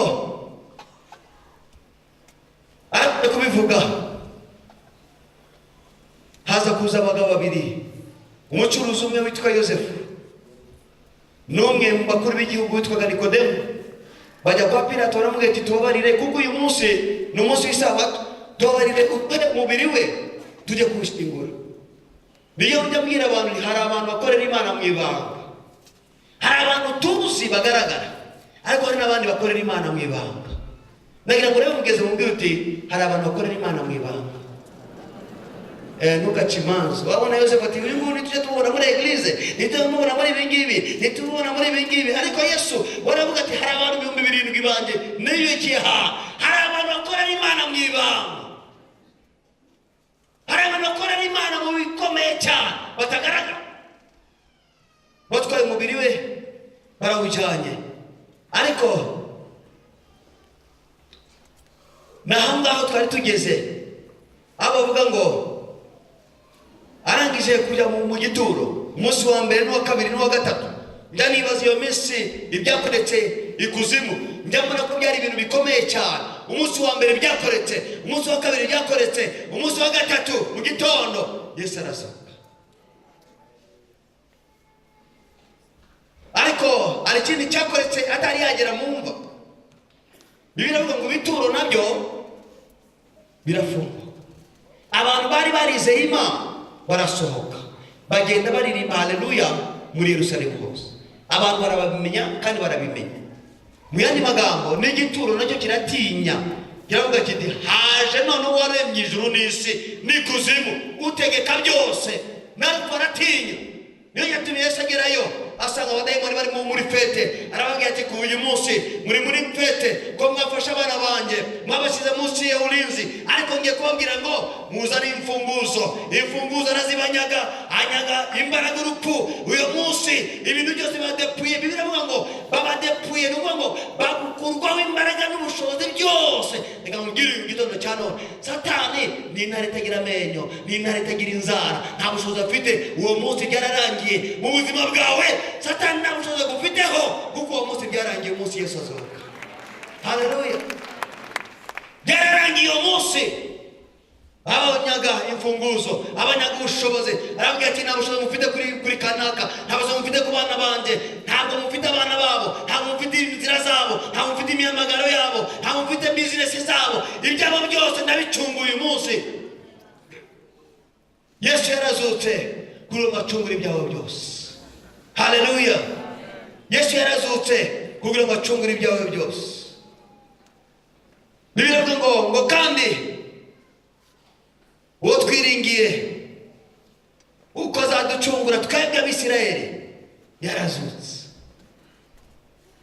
Speaker 2: ariko kubivuga, haza kuza abagabo babiri, umucuruzi umwe witwa Yosefu n'umwe mu bakuru b'igihugu witwaga Nikodemu. Bajya kwa Pilato baramubwira ati tubabarire, kuko uyu munsi ni umunsi w'isabato, tubabarire umubiri we tujye kuwushyingura. Niyo njya mbwira abantu, hari abantu bakorera Imana mu ibanga. Hari abantu tuzi bagaragara, ariko hari n'abandi bakorera Imana mu ibanga. Nagira ngo rero mugeze mubwire uti hari abantu bakorera Imana mu ibanga. Ntugace imanza. Wabona Yosefu ati uyu nguyu tujye tubona muri eglise, ntitubona muri ibi ngibi, ntitubona muri ibi ngibi. Ariko Yesu waravuga ati hari abantu 7,000 banjye niyukiye hari abantu bakorera Imana mu ibanga. Hari abantu bakorera Imana mu bikomeye cyane batagaragara. Batwaye umubiri we barawujyanye. Ariko naho ngaho twari tugeze, abavuga ngo arangije kujya mu gituro umunsi wa mbere n'uwa kabiri n'uwa gatatu. Njya nibaza iyo minsi ibyakoretse ikuzimu, njya mbona ko byari ibintu bikomeye cyane. Umunsi wa mbere byakoretse, umunsi wa kabiri byakoretse, umunsi wa gatatu mu gitondo Yesu arasohoka. Ariko hari ikindi cyakoretse atari yagera mu mva. Bibiliya ivuga ngo ibituro nabyo birafungwa. Abantu bari barizeye Imana barasohoka, bagenda baririmba haleluya muri Yerusalemu hose. Abantu barabimenya kandi barabimenya. Mu yandi magambo, n'igituro nacyo kiratinya, kiravuga kiti haje none waremye ijuru n'isi n'ikuzimu utegeka byose, natwe baratinya. Niyo yatumye Yesu agerayo asanga abadayimoni bari muri fete, arababwira ati ku uyu munsi muri fete ko mwafasha abana banjye mwabashyize munsi ya ulinzi, ariko ngiye kubabwira ngo muzane imfunguzo arazibanyaga, anyaga imbaraga urupfu. Uyu munsi ibintu byose badepuye. Bibiliya ivuga ngo babadepuye, ni ngo bagukurwaho imbaraga n'ubushobozi byose. Reka mubwire uyu gitondo cya none, Satani ni intare itagira amenyo, ni intare itagira inzara, nta bushobozi afite. Uwo munsi byararangiye mu buzima bwawe. Satani nta bushobozi agufiteho, kuko uwo munsi byarangiye, umunsi Yesu azuka. Haleluya. Byararangiye uwo munsi. Abanyaga imfunguzo, abanyaga ubushobozi, arabwira ati nta bushobozi mufite kuri kanaka, nta bushobozi mufite ku bana banjye, ntabwo mufite abana babo, ntabwo mufite inzira zabo, ntabwo mufite imyamagaro yabo, ntabwo mufite bizinesi zabo. Ibyabo byose ndabicunguye uyu munsi. Yesu yarazutse kuri uwo macungura ibyabo byose. Haleluya. Yesu yarazutse kugira ngo acungure ibyawe byose. Bibiliya ivuga ngo kandi uwo twiringiye uko azaducungura twebwe Abisirayeli yarazutse.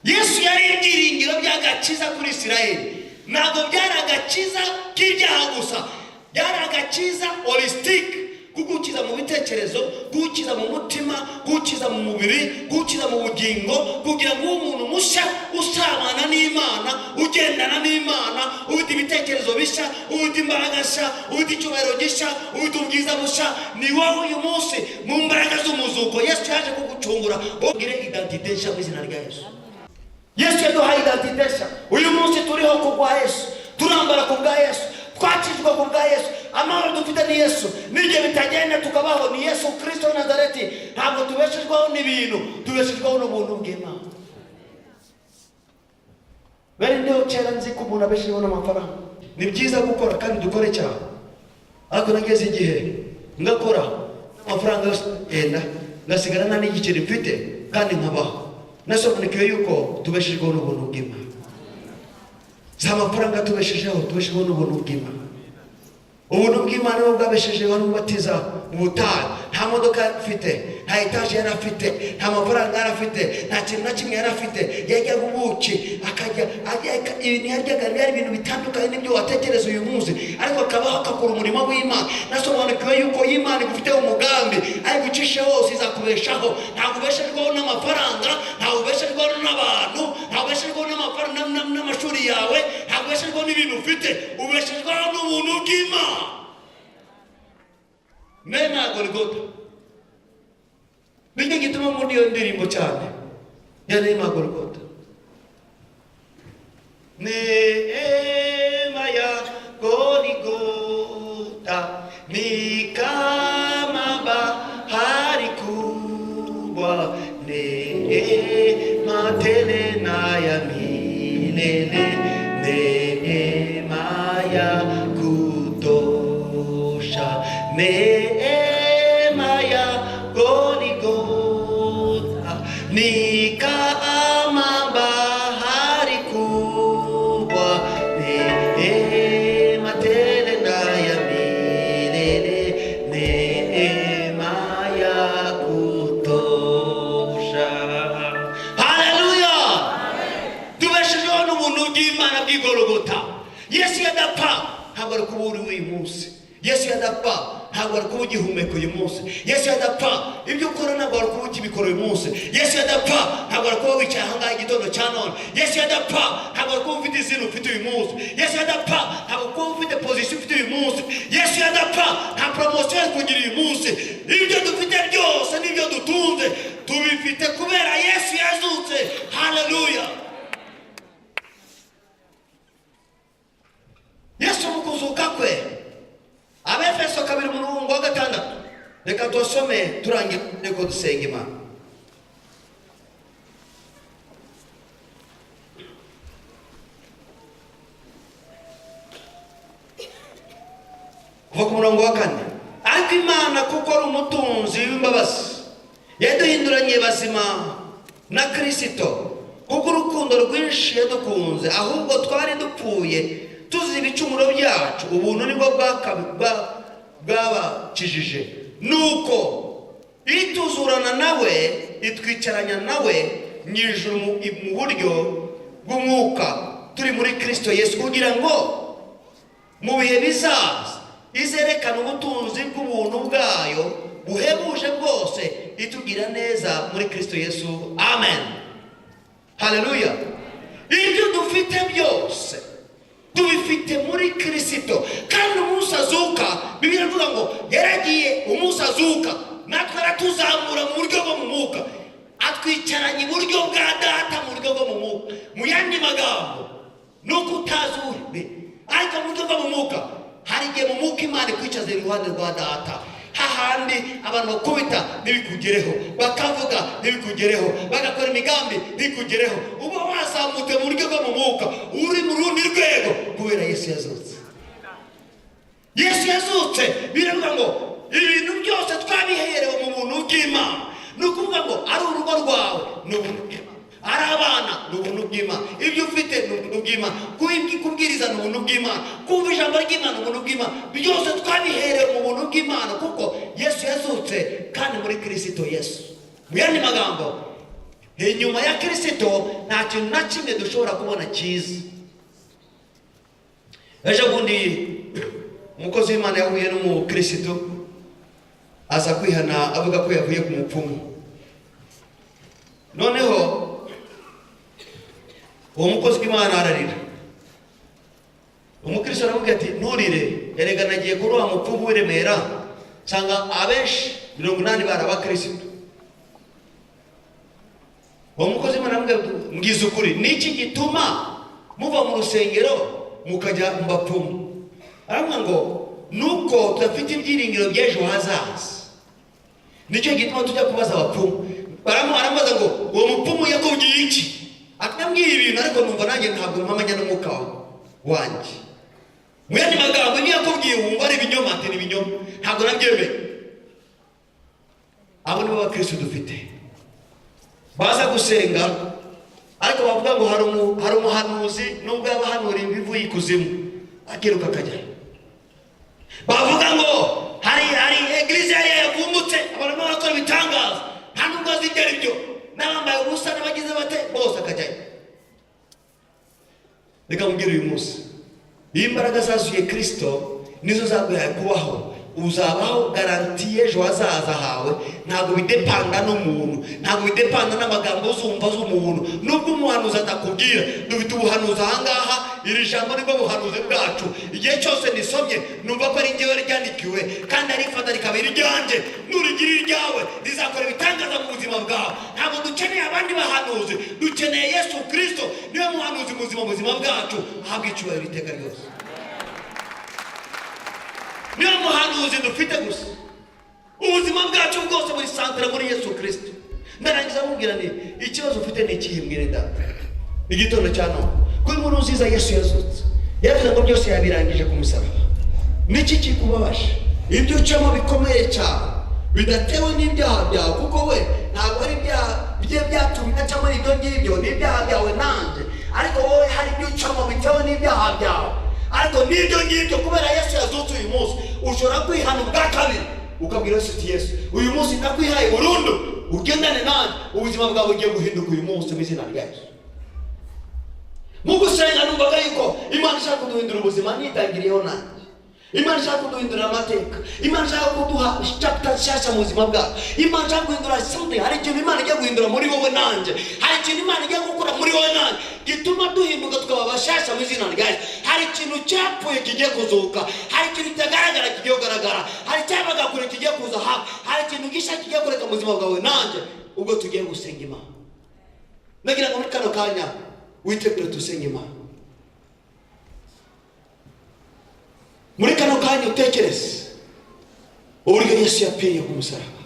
Speaker 2: Yesu yari ibyiringiro by'agakiza kuri Isirayeli. Ntabwo byari agakiza k'ibyaha gusa, byari agakiza holistic, kugukiza mu bitekerezo, kugukiza mu mutima, kugukiza mu mubiri, kugukiza mu bugingo, kugira ngo umuntu mushya usabana n'Imana, ugendana n'Imana, ufite ibitekerezo bishya, ufite imbaraga nshya, ufite icyubahiro gishya, ufite ubwiza bushya. Ni wowe uyu munsi mu mbaraga z'umuzuko. Yesu yaje kugucungura, ugire identite nshya mu izina rya Yesu. Yesu yaduhaye identite nshya. Uyu munsi turiho kubwa Yesu, turambara kubwa Yesu, twakijwe kubwa Yesu. Amahoro dufite ni Yesu. N'igihe bitagenda tukabaho ni Yesu Kristo wa Nazareti. Ntabwo tubeshejweho n'ibintu, tubeshejweho n'ubuntu bw'Imana. Bari ndeho kera nzi ko umuntu abeshejweho n'amafaranga. Ni byiza gukora kandi dukore cyane, ariko nageze igihe ngakora amafaranga yose yenda ngasigara nta n'igiceri mfite kandi nkabaho. Nasobanukiwe yuko tubeshejweho n'ubuntu bw'Imana. Si amafaranga tubeshejeho, tubeshejweho n'ubuntu bw'Imana. Ubuntu bw'Imana nibwo bwabeshejeho n'ubatiza mu butayu. nta modoka yari afite, nta etaje yari afite, nta mafaranga yari afite, nta kintu na kimwe yari afite. Yajyaga ubuki akajya ibintu yaryaga byari ibintu bitandukanye n'ibyo watekereza uyu munsi, ariko akabaho akakora umurimo w'Imana. Nasobanukiwe yuko Imana igufiteho umugambi, ari gucisha hose izakubeshaho. Ntabwo ubeshejweho n'amafaranga, ntabwo ubeshejweho n'abantu, ntabwo ubeshejweho n'amashuri yawe, ntabwo ubeshejweho n'ibintu ufite, ubeshejweho n'ubuntu bw'Imana. Neema Golgotha. Nicyo gituma muri iyo ndirimbo cyane ya Neema Golgotha. Neema ya Golgotha ni kama bahari kubwa, neema tele na ya milele, neema ya kutosha, neema ya Golgotha ni kama bahari kubwa, neema tele na ya milele, neema ya kutosha. Haleluya! Tubeshejweho n'ubuntu bw'Imana bw'i Golgotha. Yesu yadapfa ntabwo ari kuba uri uyu munsi. Yesu yadapfa ntabwo ari kuba ugihumeka uyu munsi. Yesu yadapfa ibyo ukora ntabwo ari kuba ukibikora uyu munsi. Yesu yadapfa ntabwo ari kuba wicaye ahangaha igitondo cya none. Yesu yadapfa ntabwo ari kuba ufite izina ufite uyu munsi. Yesu yadapfa ntabwo kuba ufite position ufite uyu munsi. Yesu yadapfa nta promotion yo kugira uyu munsi. Ibyo dufite byose n'ibyo dutunze tubifite kubera Yesu yazutse. Haleluya! Yesu mu kuzuka kwe, Abefeso 2:6, reka dusome turangira reko dusenga Imana. Kuva ku murongo wa 4. Ariko Imana kuko ari umutunzi w'imbabazi yaduhinduranye bazima na Kristo kuko urukundo rwinshi yadukunze, ahubwo twari dupfuye tuzi ibicumuro byacu, ubuntu nibwo bwabakijije. Nuko ituzurana nawe, itwicaranya nawe mu ijuru mu buryo bw'umwuka turi muri Kristo Yesu, kugira ngo mu bihe bizaza izerekana ubutunzi bw'ubuntu bwayo buhebuje bwose, itugira neza muri Kristo Yesu. Amen. Haleluya! Ibyo dufite byose tubifite muri Kristo. Kandi umunsi azuka, Bibiliya ivuga ngo yaragiye umunsi azuka, natwe aratuzamura mu buryo bwo mu mwuka, atwicaranye iburyo bwa Data mu buryo bwo mu mwuka. Mu yandi magambo nuko utazuriwe, ariko mu buryo bwo mu mwuka hari igihe mu mwuka Imana ikwicaza iruhande rwa Data. Hahandi abantu bakubita ntibikugereho, bakavuga ntibikugereho, bagakora imigambi ntibikugereho, uba wazamutse mu buryo bwo mu mwuka, uri mu rundi rwego kubera Yesu yazutse. Yesu yazutse, biravuga ngo ibintu byose twabiherewe mu buntu bw'Imana. Ni ukuvuga ngo ari urugo rwawe ni ubuntu bw'Imana, ari abana ni ubuntu bw'Imana, ibyo ufite ni ubuntu bw'Imana, kubwiriza ni ubuntu bw'Imana, kumva ijambo ry'Imana ni ubuntu bw'Imana. Byose twabiherewe mu buntu bw'Imana kuko Yesu yazutse, kandi muri Kristo Yesu. Mu yandi magambo, inyuma ya Kristo nta kintu na kimwe dushobora kubona cyiza. Ejo bundi umukozi w'Imana yahuye n'umukristo, aza kwihana avuga ko yavuye ku mupfumu. Noneho uwo mukozi w'Imana ararira. Umukristo aramubwira ati nturire, erega nagiye kuri wa mupfumu w'i Remera, nsanga abenshi 80 bari abakristo. Uwo mukozi w'Imana aramubwira ati mbwiza ukuri, niki gituma muva mu rusengero mukajya mu bapfumu? Aramubwira ngo nuko tudafite ibyiringiro by'ejo hazaza, nicyo gituma tujya kubaza abapfumu. Aramubaza ngo uwo mupfumu yakubwiye iki? Akambwira ibintu ariko numva nanjye ntabwo mpamanya n'umwuka wanjye. Mu yandi magambo, niyo yakubwiye wumva ari ibinyoma, ati ni ibinyoma, ntabwo nabyemeye. Abo nibo bakristo dufite, baza gusenga ariko bavuga ngo hari umuhanuzi, nubwo yabahanura ibivuye ikuzimu akiruka akajyayo. Bavuga ngo hari eglise yavumbutse, ibitangaza nta nubwo azi ibyo ari byo, n'abambaye ubusa n'abagize bate bose akajyayo. Reka mubwire uyu munsi, iyo imbaraga zazuye Kristo nizo zaguhaye kubaho, uzabaho garanti y'ejo hazaza hawe. Ntabwo bidepanda n'umuntu, ntabwo bidepanda n'amagambo uzumva z'umuntu. Nubwo umuhanuzi atakubwira, dufite ubuhanuzi ahangaha, iri jambo nibwo buhanuzi bwacu. Igihe cyose nisomye numva ko ari njyewe ryandikiwe, kandi arifata rikaba iryanjye. Nurigira iryawe rizakora ibitangaza mu buzima bwawe. Ntabwo dukeneye abandi bahanuzi, dukeneye Yesu Kristo, niwe muhanuzi muzima mu buzima bwacu. Ahabwe icyubahiro iteka ryose. Niyo muhanuzi dufite gusa, ubuzima bwacu bwose muri santere muri Yesu Kristo. Ndarangiza mubwira nti ikibazo ufite ni ikihe mwire data? Igitondo cya none kuri nkuru nziza Yesu yazutse, yavuze ngo byose yabirangije ku musaraba. Niki kikubabaje? Ibyo ucamo bikomeye cyane bidatewe n'ibyaha byawe, kuko we ntabwo ari ibyaha bye byatumye acamo ibyo ngibyo, n'ibyaha byawe nanjye. Ariko wowe hari ibyo ucamo bitewe n'ibyaha byawe, ariko n'ibyo ngibyo kubera Yesu yazutse uyu munsi ushobora kwihana ubwa kabiri, ukabwira Yesu uti Yesu uyu munsi ndakwihaye burundu, ugendane nanjye, ubuzima bwawe bugiye guhinduka uyu munsi mu izina rya Yesu. Mu gusenga numvaga yuko Imana ishaka kuduhindura ubuzima, nitangiriyeho nanjye. Imana ishaka kuduhindura amateka, Imana ishaka kuduha chapter nshyashya mu buzima bwawe. Imana ishaka guhindura something. Hari ikintu Imana igiye guhindura muri wowe nanjye, hari ikintu Imana igiye gukora muri wowe nanjye gituma duhinduka tukaba bashyashya mu izina rya Yesu. Hari ikintu cyapfuye kigiye kuzuka, hari ikintu kitagaragara kigiye kugaragara, hari icyabaga kure kigiye kuza hafi, hari ikintu gishya kigiye kureka mu buzima bwawe nanjye ubwo tugiye gusenga Imana. Nagira ngo muri kano kanya witegure tusenga Imana. Muri kano kanya utekereze uburyo Yesu yapfiriye ku musaraba.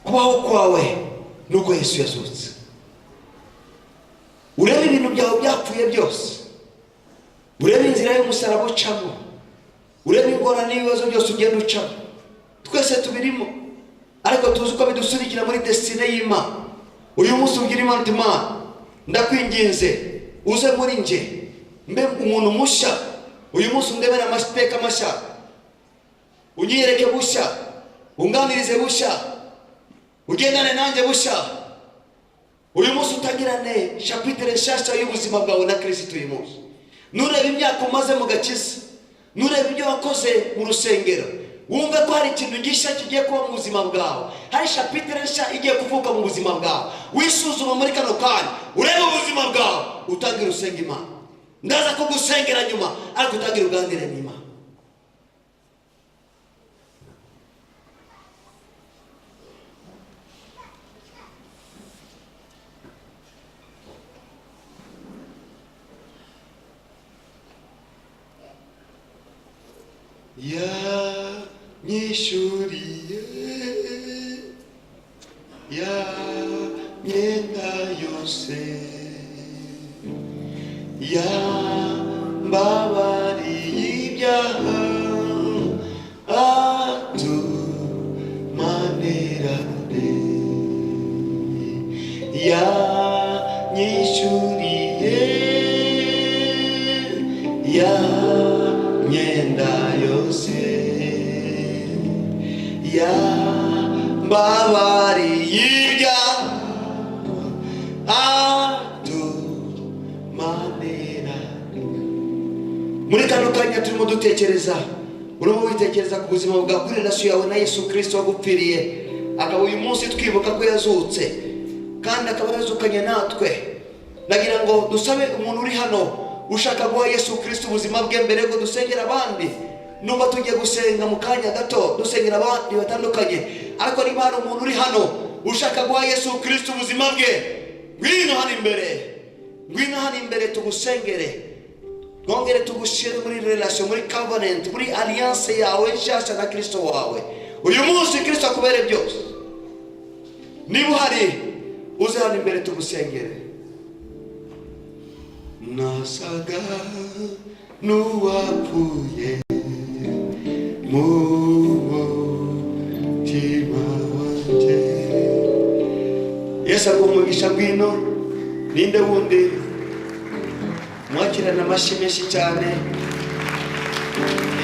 Speaker 2: Kubaho kwawe nuko Yesu yazutse. Urebe ibintu byawe byapfuye byose, urebe inzira y'umusaraba ucamo, urebe ingorane n'ibibazo byose ugenda ucamo. Twese tubirimo, ariko tuzi ko bidusurikira muri destiny y'Imana. Uyu munsi ubwira Imana uti Mana ndakwinginze uze muri nje mbe umuntu mushya. Uyu munsi undebera amateka mashya, unyereke bushya, unganirize bushya, ugendane nanjye bushya. Uyu munsi utangirane chapitre nshyashya y'ubuzima bwawe na Kristo uyu munsi. Nurebe imyaka umaze mu gakiza, nurebe ibyo wakoze mu rusengero, wumve ko hari ikintu gishya kigiye kuba mu buzima bwawe, hari chapitre nshya igiye kuvuka mu buzima bwawe. Wisuzuma muri kano kanya, urebe ubuzima bwawe, utangire usenga Imana. Ndaza kugusengera nyuma, ariko utangire uganire n'Imana. Yanyishuriye ya myenda yose, yambabariye ibyaha atumanerane. Yanyishuriye ya myenda yose, yambabariye ibyaha atumanerane. Muri kano kanya turimo dutekereza, urimo witekereza ku buzima bwawe, kuri relation yawe na Yesu Kristo wagupfiriye, akaba uyu munsi twibuka ko yazutse kandi akaba yazukanye natwe. Nagira ngo dusabe umuntu uri hano ushaka guha Yesu Kristo ubuzima bwe mbere ngo dusengera abandi. Numva tugiye gusenga mu kanya gato dusengera abandi batandukanye, ariko niba hari umuntu uri hano ushaka guha Yesu Kristo ubuzima bwe, ngwino hano imbere, ngwino hano imbere tugusengere, twongere tugushyire muri relation, muri covenant, muri alliance yawe nshyashya na Kristo wawe. Uyu munsi Kristo akubere byose. Niba uhari uze hano imbere tugusengere. Nasaga n'uwapfuye mu mutima wanjye. Yesu agumugisha ngwino, ninde wundi mwakirana amashyi menshi cyane.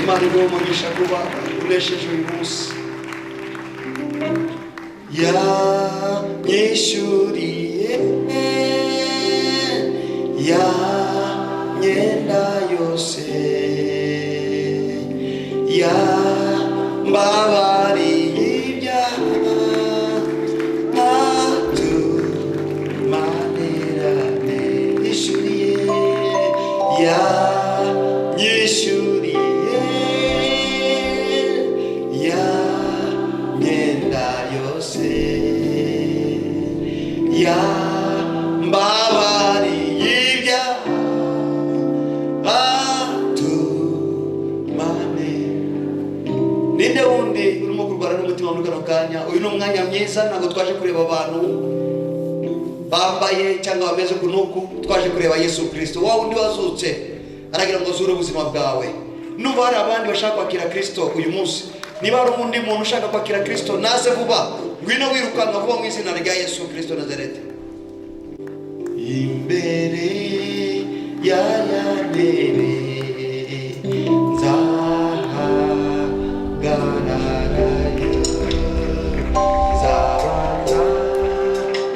Speaker 2: Imana igumugisha kuba unesheje uyu munsi yanyishyuriye ya myenda yose yambabariye ibyaha atumanirane yishyuriye yanyishyuriye ya myenda yose yambabariye ibyaha atumanirane. Ninde wundi urimo kurwara n'umutima muri kano kanya? Uyu ni umwanya mwiza, ntabwo twaje kureba abantu bambaye cyangwa bameze kunuku, twaje kureba Yesu Kristo. Wa wundi wazutse aragira ngo zure ubuzima bwawe. Nuba hari abandi bashaka kwakira Kristo uyu munsi, niba hari undi muntu ushaka kwakira Kristo, naze vuba, ngwino wirukanka vuba mu izina rya Yesu Kristo Nazareti. Imbere ya ntebe nzahagararayo, nzabanza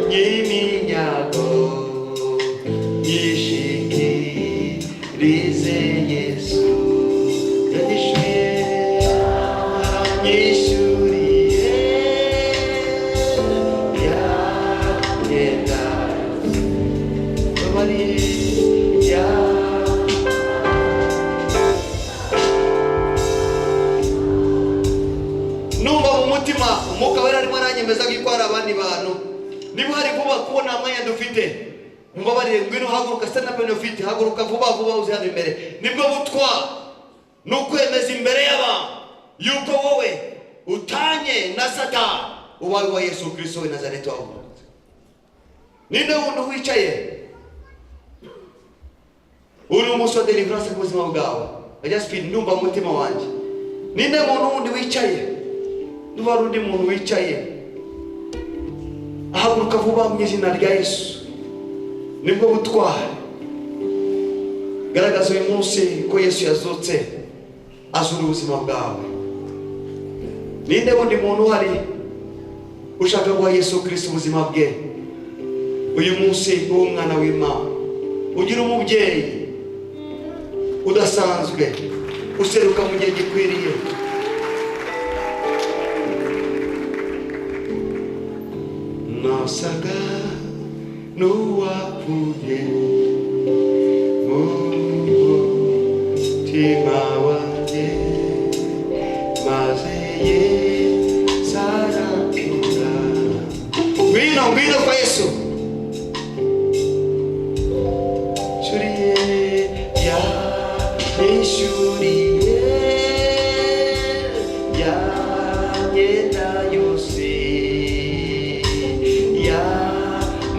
Speaker 2: nyiminyago yishikirize Yesu yanyishyuriye yagenda Maria. Numva mu mutima umwuka wera arimo aranyemeza ko hari abandi bantu, niba hari vuba kubona mwanya dufite, mbabarire ngwino haguruka, se na bene ufite haguruka vuba vuba uze hano imbere. Nibwo butwa nukwemeza imbere y'abantu yuko wowe utanye na Satani uwawe wa Yesu Kristo we Nazareti wawe. Ninde wundi wicaye uri umunsi wa deliverance ku buzima bwawe? Ajya speed ndumva mu mutima wanjye. Ninde muntu wundi wicaye? Ndumva undi muntu wicaye. Ahaguruka vuba mu izina rya Yesu. Nibwo butware. Garagaza uyu munsi ko Yesu yazutse azura ubuzima bwawe. Ninde wundi muntu hari ushaka guha Yesu Kristo ubuzima bwe uyu munsi? Umwana w'Imana ugira umubyeyi udasanzwe useruka mu gihe gikwiriye. Nasaga n'uwapfuye mu mutima wanjye, maze Yesu arakura. Ngwino kwa Yesu. Yanyishyuriye ya myenda yose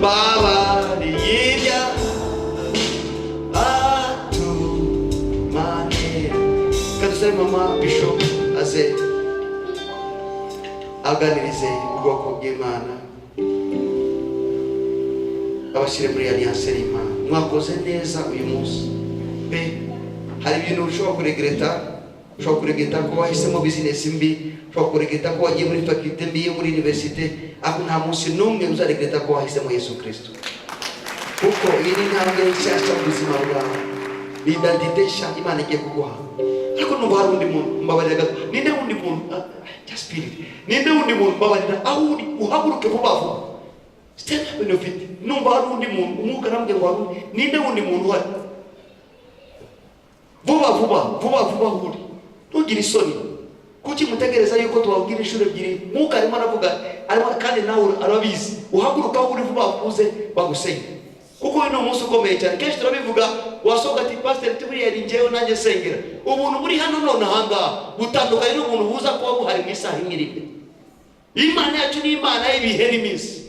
Speaker 2: yambabariye ibyaha atumanira. Kadusabe mama Bishop aze aganirize ubwoko bw'Imana, abashyire muri alliance y'Imana. Mwakoze neza uyu munsi. Hari ibintu ushobora kuregreta ko wahisemo business mbi, ushobora kuregreta ko wagiye muri faculté mbi yo muri université, ariko nta munsi n'umwe uzaregreta ko wahisemo Yesu Kristo, kuko iyi ni intambwe nshyashya mu buzima bwawe, ni identité nshya Imana igiye kuguha. Ariko numva hari undi muntu mbabarira, ninde wundi muntu just spirit, ninde wundi muntu mbabarira aho uri uhaguruke vuba vuba, stand up and fit. Numva hari undi muntu umwuka namwe ngo ninde wundi muntu hari vuba huri, ntugire isoni. Kuki mutegereza yuko tubabwira inshuro ebyiri? Mwuka arimo aravuga, kandi nawe arabizi. Uhaguruka uri vuba uze bagusenge, kuko uyu ni umunsi ukomeye cyane. Kenshi turabivuga, wasohoka ati pastor tuburiye ni njyewe nanjye sengera. Ubuntu buri hano none ahangaha butandukanye n'ubuntu buza kuba buhari mu isaha imwe rimwe. Imana yacu ni Imana y'ibihe n'iminsi.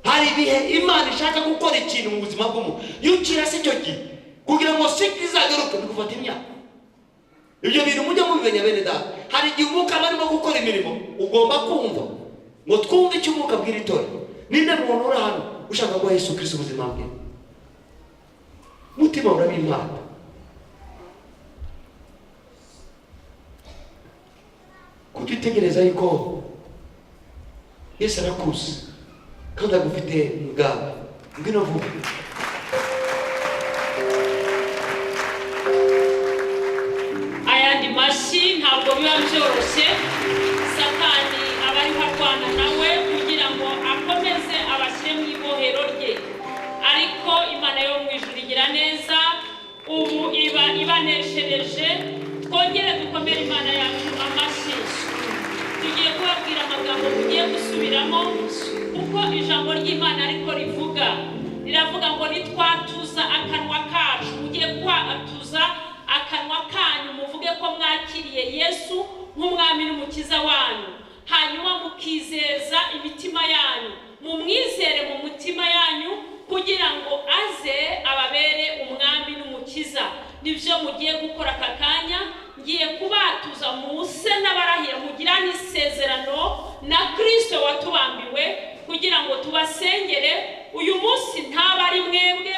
Speaker 2: Hari ibihe Imana ishaka gukora ikintu mu buzima bw'umuntu, yukira se cyo gihe kugira ngo sikri zagaruke bigufata imyaka. Ibyo bintu mujye mubimenya bene data. Hari igihe umwuka barimo gukora imirimo ugomba kumva, ngo twumve icyo umwuka abwira itorero. Ninde muntu uri hano ushaka guha Yesu Kristo ubuzima bwe? Mutima urabimana.
Speaker 1: witegereza yuko Yesu arakuzi kandi agufite umugambi. Ngwino vuba.
Speaker 3: Ayandi mashyi ntabwo biba byoroshye. Satani aba ari kurwana nawe kugira ngo akomeze abashyire mu ibohero rye, ariko Imana yo mu ijuru igira neza, ubu ibaneshereje. Twongere dukomere Imana yacu amashyi. Tugiye kubabwira amagambo tugiye gusubiramo kuko ijambo ry'Imana ariko rivuga, riravuga ngo nitwatuza akanwa kacu. Mugiye kwatuza akanwa kanyu muvuge ko mwakiriye Yesu nk'umwami n'umukiza wanyu, hanyuma mukizeza imitima yanyu, mumwizere mu mutima yanyu kugira ngo aze ababere umwami n'umukiza. Nibyo mugiye gukora aka kanya. Ngiye kubatuza muse n'abarahira mugirane isezerano na Kristo watubambiwe kugira ngo tubasengere. Uyu munsi ntaba ari mwebwe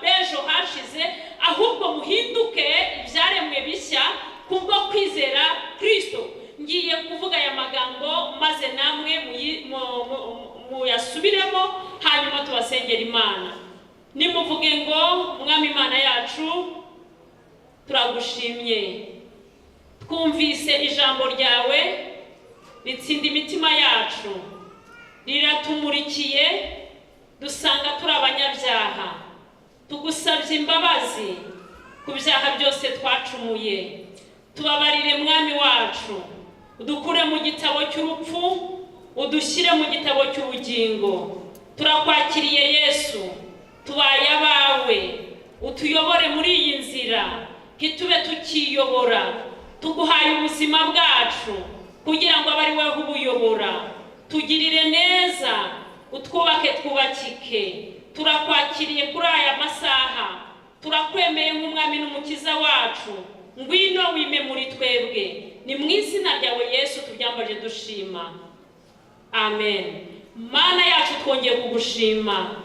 Speaker 3: bejo hashize, ahubwo muhinduke ibyaremwe bishya kubwo kwizera Kristo. Ngiye kuvuga aya magambo maze namwe muyasubiremo, hanyuma tubasengera Imana. Nimuvuge ngo Mwami Imana yacu, turagushimye, twumvise ijambo ryawe ritsinda imitima yacu, riratumurikiye, dusanga turi abanyabyaha. Tugusabye imbabazi ku byaha byose twacumuye. Tubabarire Mwami wacu, udukure mu gitabo cy'urupfu, udushyire mu gitabo cy'ubugingo. Turakwakiriye Yesu, tubaye abawe, utuyobore muri iyi nzira, ntitube tukiyobora. Tuguhaye ubuzima bwacu kugira ngo abe ari wowe ubuyobora. Tugirire neza, utwubake twubakike. Turakwakiriye kuri aya masaha, turakwemeye nk'umwami n'umukiza wacu. Ngwino wime muri twebwe, ni mu izina ryawe Yesu tubyambaje dushima, amen. Mana yacu twongeye kugushima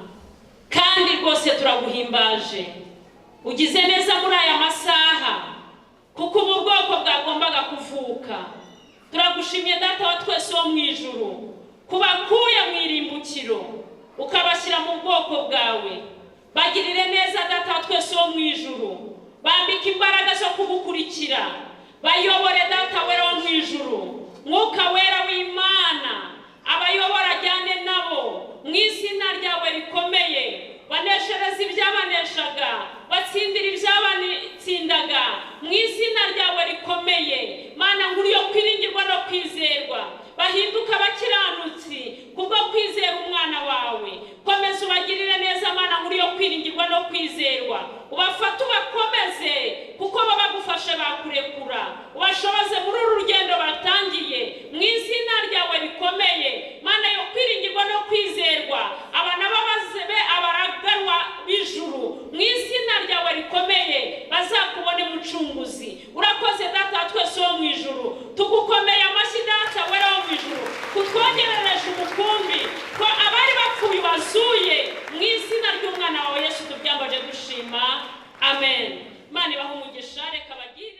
Speaker 3: kandi rwose turaguhimbaje. Ugize neza muri aya masaha kuko ubu bwoko bwagombaga kuvuka. Turagushimye Data wa twese wo mu ijuru, kubakuye mu irimbukiro ukabashyira mu bwoko bwawe. Bagirire neza Data wa twese wo mu ijuru, bambika imbaraga zo kugukurikira. Bayobore Data wera wo mu ijuru, Mwuka wera w'Imana abayobora ajyane nabo mu izina ryawe rikomeye. Baneshereza ibyabaneshaga, batsindira ibyabatsindaga mu izina ryawe rikomeye. Mana nkuru yo kwiringirwa no kwizerwa, bahinduka abakiranutsi kubwo kwizera umwana wawe. Komeza ubagirire neza Mana nkuru yo kwiringirwa no kwizerwa, ubafate ubakomeze kuko babagufashe bakurekura. Ubashoboze muri uru rugendo batangiye mu izina ryawe rikomeye. Mana yo kwiringirwa no kwizerwa, abana babazebe abaragarwa b'ijuru mu izina ryawe rikomeye, bazakubone mucunguzi. Urakoze Data wa twese wo mu ijuru, tugukomeye amashyi Data wera wo mu ijuru, kutwongerereje umukumbi ko abari bapfuye bazuye mu izina ry'umwana wawe Yesu tubyambaje dushima, amen. Imana ibahe umugisha, reka bagire